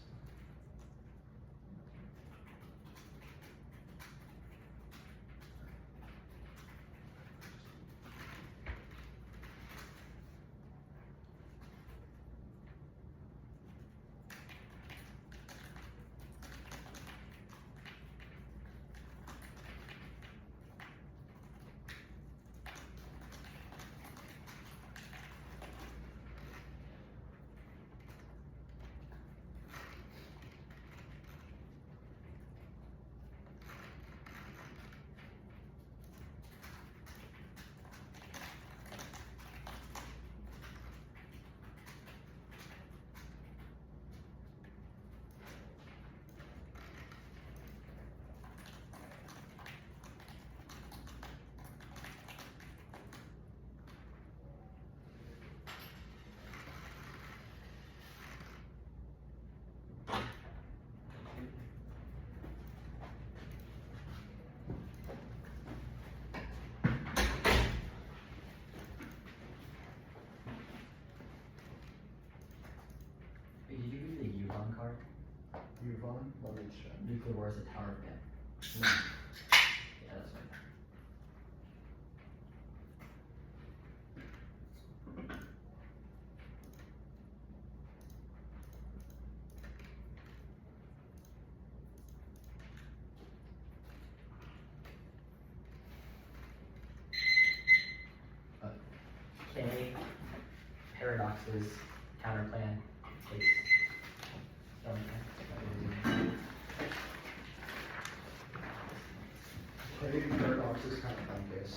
Wait, did you give me the Yukon card? Yvonne, let me check. Nuclear war is a tower of death. No. Yeah, that's right. K, paradoxes, counterplan, takes. Creating paradoxes kind of fun case.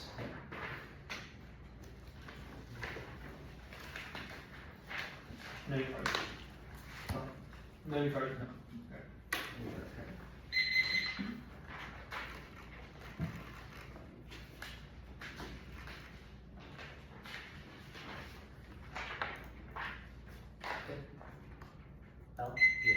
No, you first. No, you first. No. L. Yeah.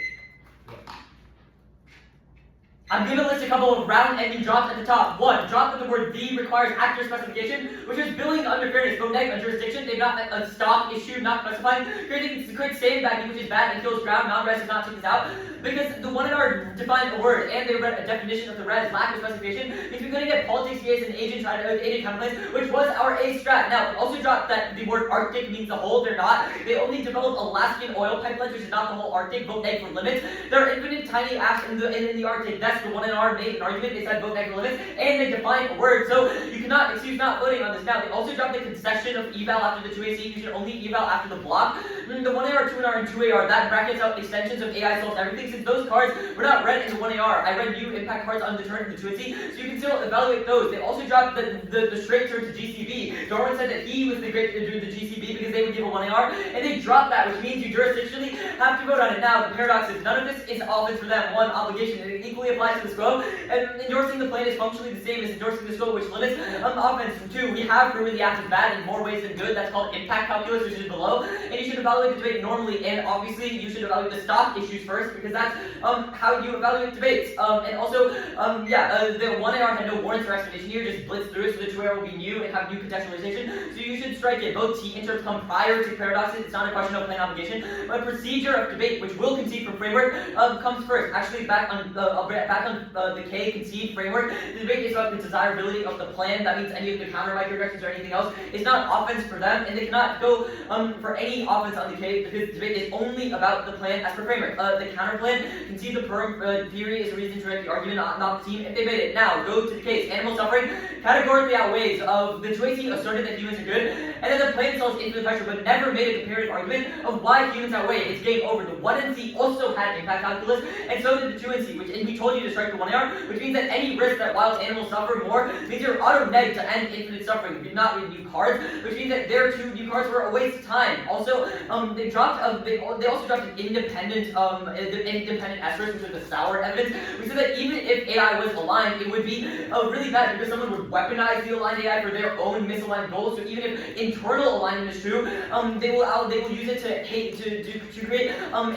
I'm gonna list a couple of round-ending drops at the top. 1. Drop with the word "the" requires actor specification, which is billing under fairness. Vote neg, a jurisdiction. They've not a stock issue, not specifying. Create sandbagging, which is bad and kills ground. Non-res does not take this out. Because the 1NR defined a word and they read a definition of the res, lack of specification, means we're gonna get politics, EAs, and agent counterplays, which was our A strat. Now, also dropped that the word Arctic means the whole. They're not. They only developed Alaskan oil pipelines, which is not the whole Arctic. Vote neg for limits. There are infinite tiny apps in the Arctic. That's the 1NR made an argument. They said vote neg for limits, and they defined a word. So you cannot excuse not voting on this. Now, they also dropped the concession of eval after the 2AC. You should only eval after the block. The 1AR, 2NR, and 2AR, that brackets out extensions of AI solves everything. Since those cards were not read into 1AR, I read new impact cards on the turn of the 2AC, so you can still evaluate those. They also dropped the straight turn to GCB. Darwin said that he was the great to do the GCB because they would give a 1AR, and they dropped that, which means you jurisdictionally have to vote on it. Now, the paradox is none of this is offense for them. 1, obligation, and it equally applies to the scroll, and endorsing the plan is functionally the same as endorsing the scroll, which limits offense. 2, we have proven the act is bad in more ways than good. That's called impact calculus, which is below, and you should evaluate the debate normally, and obviously you should evaluate the stock issues first, because that's how you evaluate debates. And also, the 1AR had no warrants or explanation here, just blitz through it, so the 2AR will be new and have new contextualization, so you should strike it. Both T interps come prior to paradoxes. It's not a question of plain obligation, but procedure of debate, which will concede from framework, comes first. Actually, back on the K concede framework, the debate is about the desirability of the plan. That means any of the counter microaggressions or anything else is not offense for them, and they cannot go for any offense in the cave because the debate is only about the plan as per framework. The counter plan concedes the theory is a reason to reject the argument, not the team if they made it. Now, go to the case. Animal suffering categorically outweighs of the choice he asserted that humans are good, and then the plan itself is infinite pressure, but never made a comparative argument of why humans outweigh it. It's game over. The 1 and C also had impact calculus, and so did the 2 and C, and we told you to strike the 1 AR, which means that any risk that wild animals suffer more means you're auto neg to end infinite suffering. You did not read new cards, which means that their 2 new cards were a waste of time. Also, they also dropped an independent asterisk, which was the sour evidence. We said that even if AI was aligned, it would be really bad because someone would weaponize the aligned AI for their own misaligned goals. So even if internal alignment is true, they will use it to create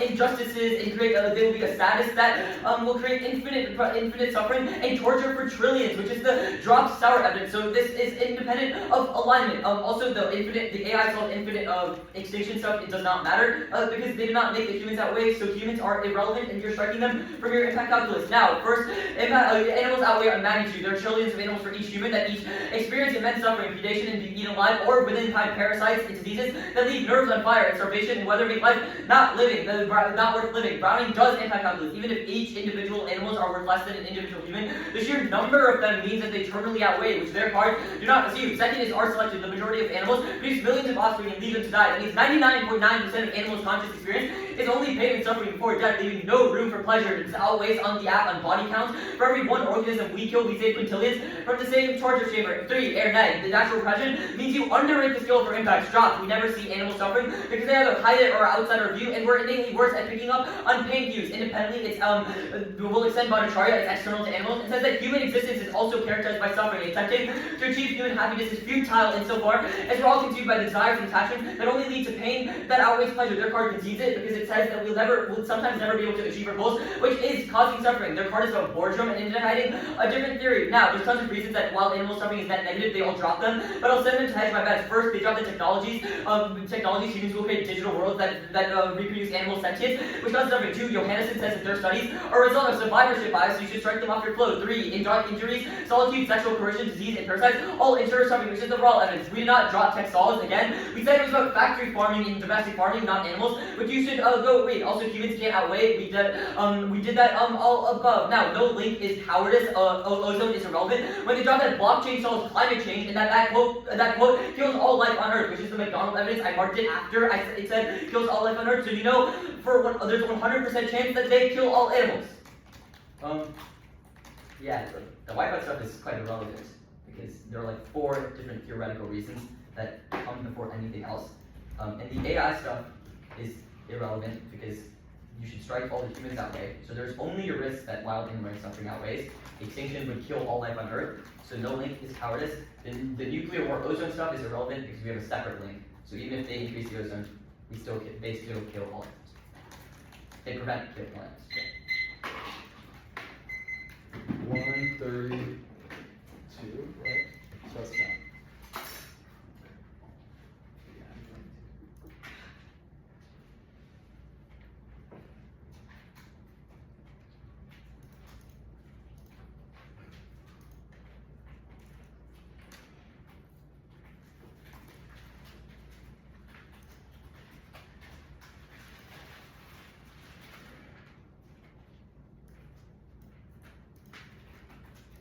injustices and create there will be a status that will create infinite suffering and torture for trillions, which is the dropped sour evidence. So this is independent of alignment. Also, the AI called infinite extinction stuff, it does not matter because they did not make the humans outweigh, so humans are irrelevant and you're striking them from your impact calculus. Now, first, animals outweigh on magnitude. There are trillions of animals for each human that each experience immense suffering, predation, and be eaten alive, or within time parasites and diseases that leave nerves on fire and starvation and whether make life not worth living. Browning does impact calculus. Even if each individual animals are worth less than an individual human, the sheer number of them means that they terminally outweigh, which their cards do not receive. Second is R selected. The majority of animals produce millions of offspring and leave them to die. That means 99.9% of animals' conscious experience is only pain and suffering before death, leaving no room for pleasure. This outweighs on the app on body counts. For every 1 organism we kill, we save quintillions from the same torture chamber. 3, air neg. The natural repression means you underrate the skill for impacts dropped. We never see animals suffering because they either hide it or are outside our view, and we're innately worse at picking up on pain cues. Independently, it's will extend Bhattacharya is external to animals and says that human existence is also characterized by suffering. Attempting to achieve human happiness is futile insofar as we're all consumed by the desires and attachment that only lead to pain that outweighs pleasure. Their card concedes it because it says that we'll sometimes never be able to achieve our goals, which is causing suffering. Their card is about boredom and indicating a different theory. Now, there's tons of reasons that while animal suffering is net negative, they all drop them, but I'll send them to hedge my bets. First, they drop the technologies humans will create digital worlds that reproduce animal sentience, which causes suffering. 2, Johannesson says that their studies are a result of survivorship bias, so you should strike them off your flow. 3, injuries, solitude, sexual coercion, disease, and parasites all ensure suffering, which is the raw evidence. We did not drop text sols again. We said it was about factory farming and domestic farming, not animals, but you should go read. Also, humans can't outweigh. We did that all above. Now, no link is cowardice. Ozone is irrelevant. When they drop that blockchain solves climate change, and that quote kills all life on Earth, which is the McDonald evidence. I marked it after it said kills all life on Earth. So you know there's a 100% chance that they kill all animals. Yeah, the wipeout stuff is quite irrelevant because there are like 4 different theoretical reasons that come before anything else. And the AI stuff is irrelevant because you should strike all the humans outweigh. So there's only a risk that wild animal suffering outweighs. Extinction would kill all life on Earth. So no link is cowardice. The nuclear war ozone stuff is irrelevant because we have a separate link. So even if they increase the ozone, they still kill all animals. They prevent killing all animals. 132, right? So that's 10.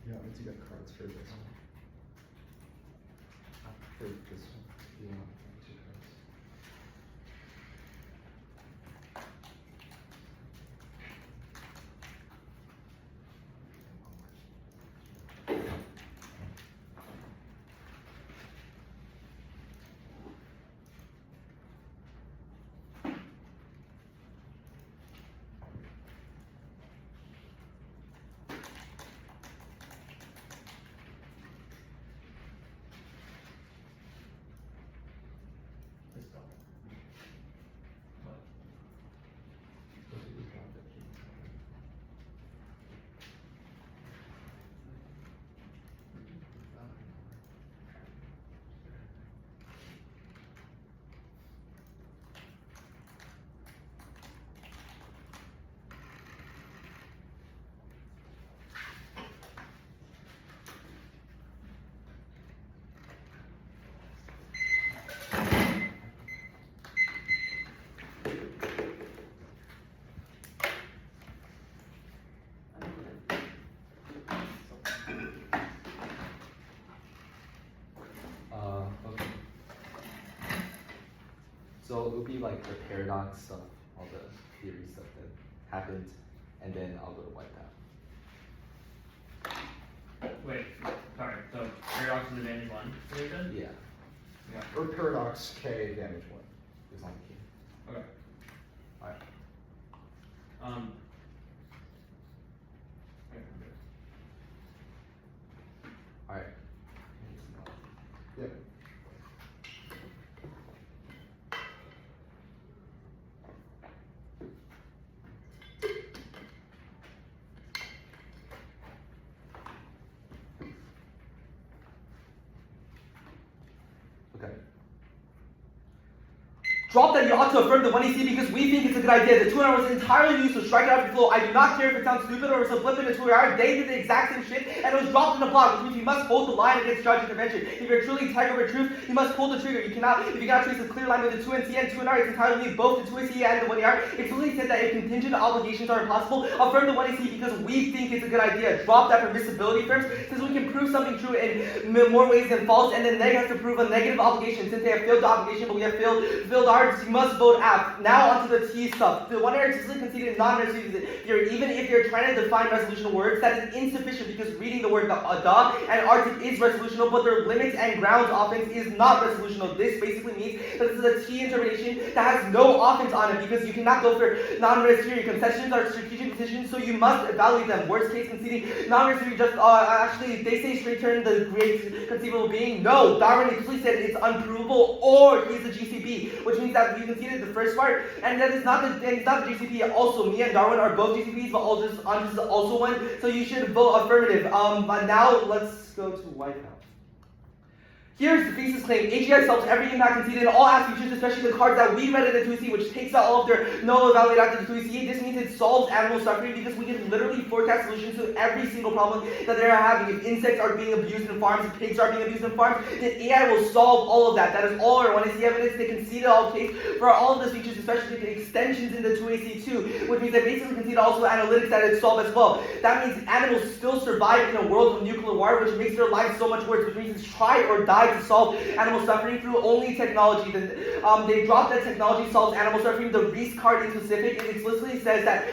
Yeah, once you get cards for this one. For this one, you want 2 cards. So it'll be like the paradox stuff, all the theory stuff that happened, and then I'll go to wipeout. Wait, sorry. So paradox is advantage 1 solution? Yeah. Yeah. Or paradox K damage 1. It's on the key. Okay. Alright. Okay, I'm good. Alright. Yeah. Okay. Drop that you ought to affirm the 1AC because we think it's a good idea. The 2 hour was entirely used to strike it out of the flow. I do not care if it sounds stupid or it's a blip in the 2 hour. They did the exact same shit and it was dropped in the plot, which means you must hold the line against judge intervention. If you're truly tiger over truth, you must pull the trigger. If you cannot trace a clear line with the 2 NC and 2 NR, it's entirely both the 2 AC and the 1 ER. It's really said that if contingent obligations are impossible, affirm the 1 AC because we think it's a good idea. Drop that permissibility firms since we can prove something true in more ways than false, and then NEG has to prove a negative obligation. Since they have failed the obligation but we have failed ours, you must vote AFF. Now onto the T stuff. The 1 ER explicitly conceded non-resolution theory. Even if you're trying to define resolution words, that is insufficient because reading the word da and artic is resolutional, but their limits and grounds offense is not resolutional. This basically means that this is a T interpretation that has no offense on it because you cannot go for non-res theory. Concessions are strategic decisions, so you must evaluate them. Worst case conceding non-res theory just actually they say straight turn the great conceivable being. No, Darwin explicitly said it's unprovable or he's a GCP, which means that we conceded the first part, and that is not the GCP. Also, me and Darwin are both GCPs, but Andres is also one, so you should vote affirmative. But now let's go to Whitehouse. Here's the thesis claim. AGI solves every impact conceded in all ASK features, especially the cards that we read in the 2C, which takes out all of their null evaluate after the 2C. This means it solves animal suffering because we can literally forecast solutions to every single problem that they're having. If insects are being abused in farms, if pigs are being abused in farms, then AI will solve all of that. That is all our 1AC evidence. They conceded all case for all of those features, especially the extensions in the 2AC2, which means they basically conceded also analytics that it solved as well. That means animals still survive in a world of nuclear war, which makes their lives so much worse, which means it's try or die to solve animal suffering through only technology. They dropped that technology solves animal suffering. The Reese card in specific, it explicitly says that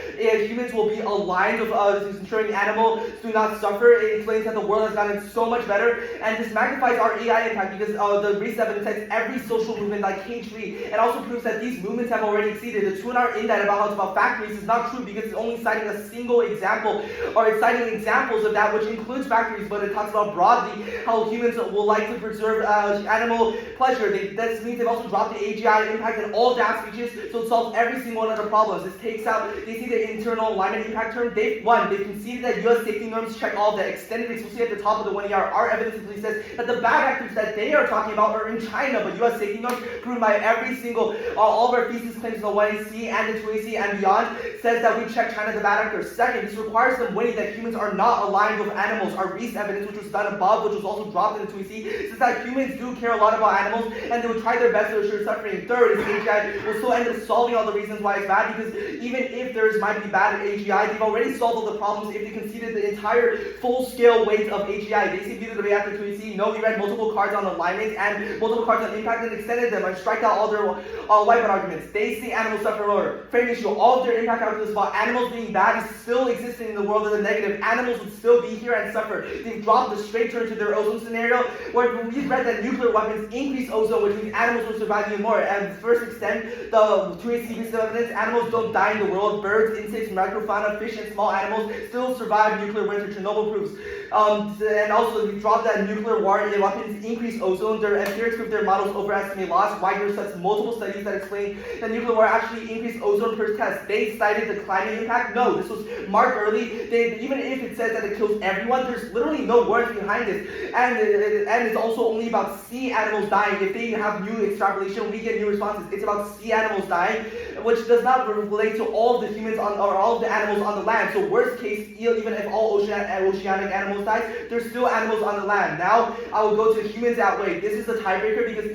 humans will be aligned with ensuring animals do not suffer. It explains that the world has gotten so much better, and this magnifies our AI impact because the Reese evidence cites every social movement like cage-free, and also proves that these movements have already exceeded. The 2 NR in that about how it's about factories is not true because it's only citing a single example, or it's citing examples of that which includes factories, but it talks about broadly how humans will like to preserve animal pleasure. That means they've also dropped the AGI impact in all DAS features, so it solves every single one of the problems. This takes out, they see the internal alignment impact term. They've conceded that US safety norms check all the extended explicitly at the top of the 1 ER. Our evidence simply says that the bad actors that they are talking about are in China, but US safety norms proven by every single, all of our thesis claims in the 1AC and the 2AC and beyond says that we check China the bad actors. Second, this requires them winning that humans are not aligned with animals. Our Reese evidence, which was done above, which was also dropped in the 2AC, says that humans do care a lot about animals and they would try their best to assure suffering. Third is AGI will still end up solving all the reasons why it's bad because even if there might be bad at AGI, they've already solved all the problems if they conceded the entire full-scale weight of AGI. They see the way after 2AC. No, we read multiple cards on alignment and multiple cards on impact and extended them and strike out all their wipeout arguments. They see animals suffer lower. Frame issue. All of their impact arguments about animals being bad is still existing in the world of the negative. Animals would still be here and suffer. They've dropped the straight turn to their ozone scenario where we've read that nuclear weapons increase ozone, which means animals will survive even more. And first extend the 2AC piece of evidence, animals don't die in the world. Birds, insects, microfauna, fish, and small animals still survive nuclear winter. Chernobyl proves. And also, we dropped that nuclear war weapons increase ozone. Their empirics prove their models overestimate loss. Wagner cites multiple studies that explain that nuclear war actually increased ozone per test. They cited the climate impact. No, this was marked early. Even if it says that it kills everyone, there's literally no warrant behind this. And it's also only about sea animals dying. If they have new extrapolation, we get new responses. It's about sea animals dying, which does not relate to all of the humans or all of the animals on the land. So worst case, even if all oceanic animals die, there's still animals on the land. Now I will go to humans outweigh. This is a tiebreaker because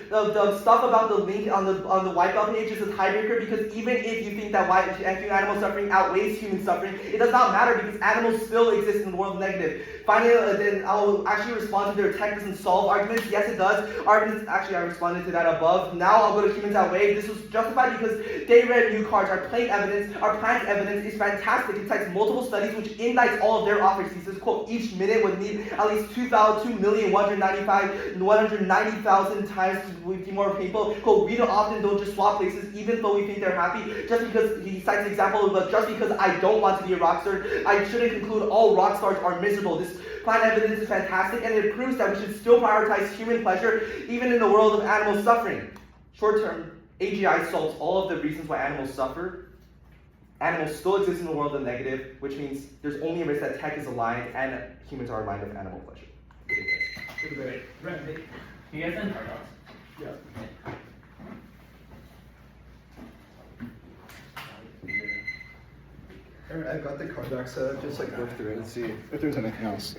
the stuff about the link on the wipeout page is a tiebreaker because even if you think that animal suffering outweighs human suffering, it does not matter because animals still exist in the world of negative. Finally, then I will actually respond to their tech doesn't solve arguments. Yes, it does. Arguments, actually, I responded to that above. Now I'll go to humans outweigh. This was justified because they read new cards. Our plate evidence, our plant evidence is fantastic. It cites multiple studies which indicts all of their authors. He says, quote, each minute would need at least 2,190,000 times to be more people. Quote, we don't often don't just swap places even though we think they're happy. Just because he cites an example of just because I don't want to be a rock star, I shouldn't conclude all rock stars are miserable. This plant evidence is fantastic and it proves that we should still prioritize human pleasure even in the world of animal suffering. Short term, AGI solves all of the reasons why animals suffer. Animals still exist in the world of negative, which means there's only a risk that tech is aligned and humans are aligned with animal pleasure. Can you guys send paradox? Yeah. Alright, I've got the card deck set up, just like look through it and see if there's anything else.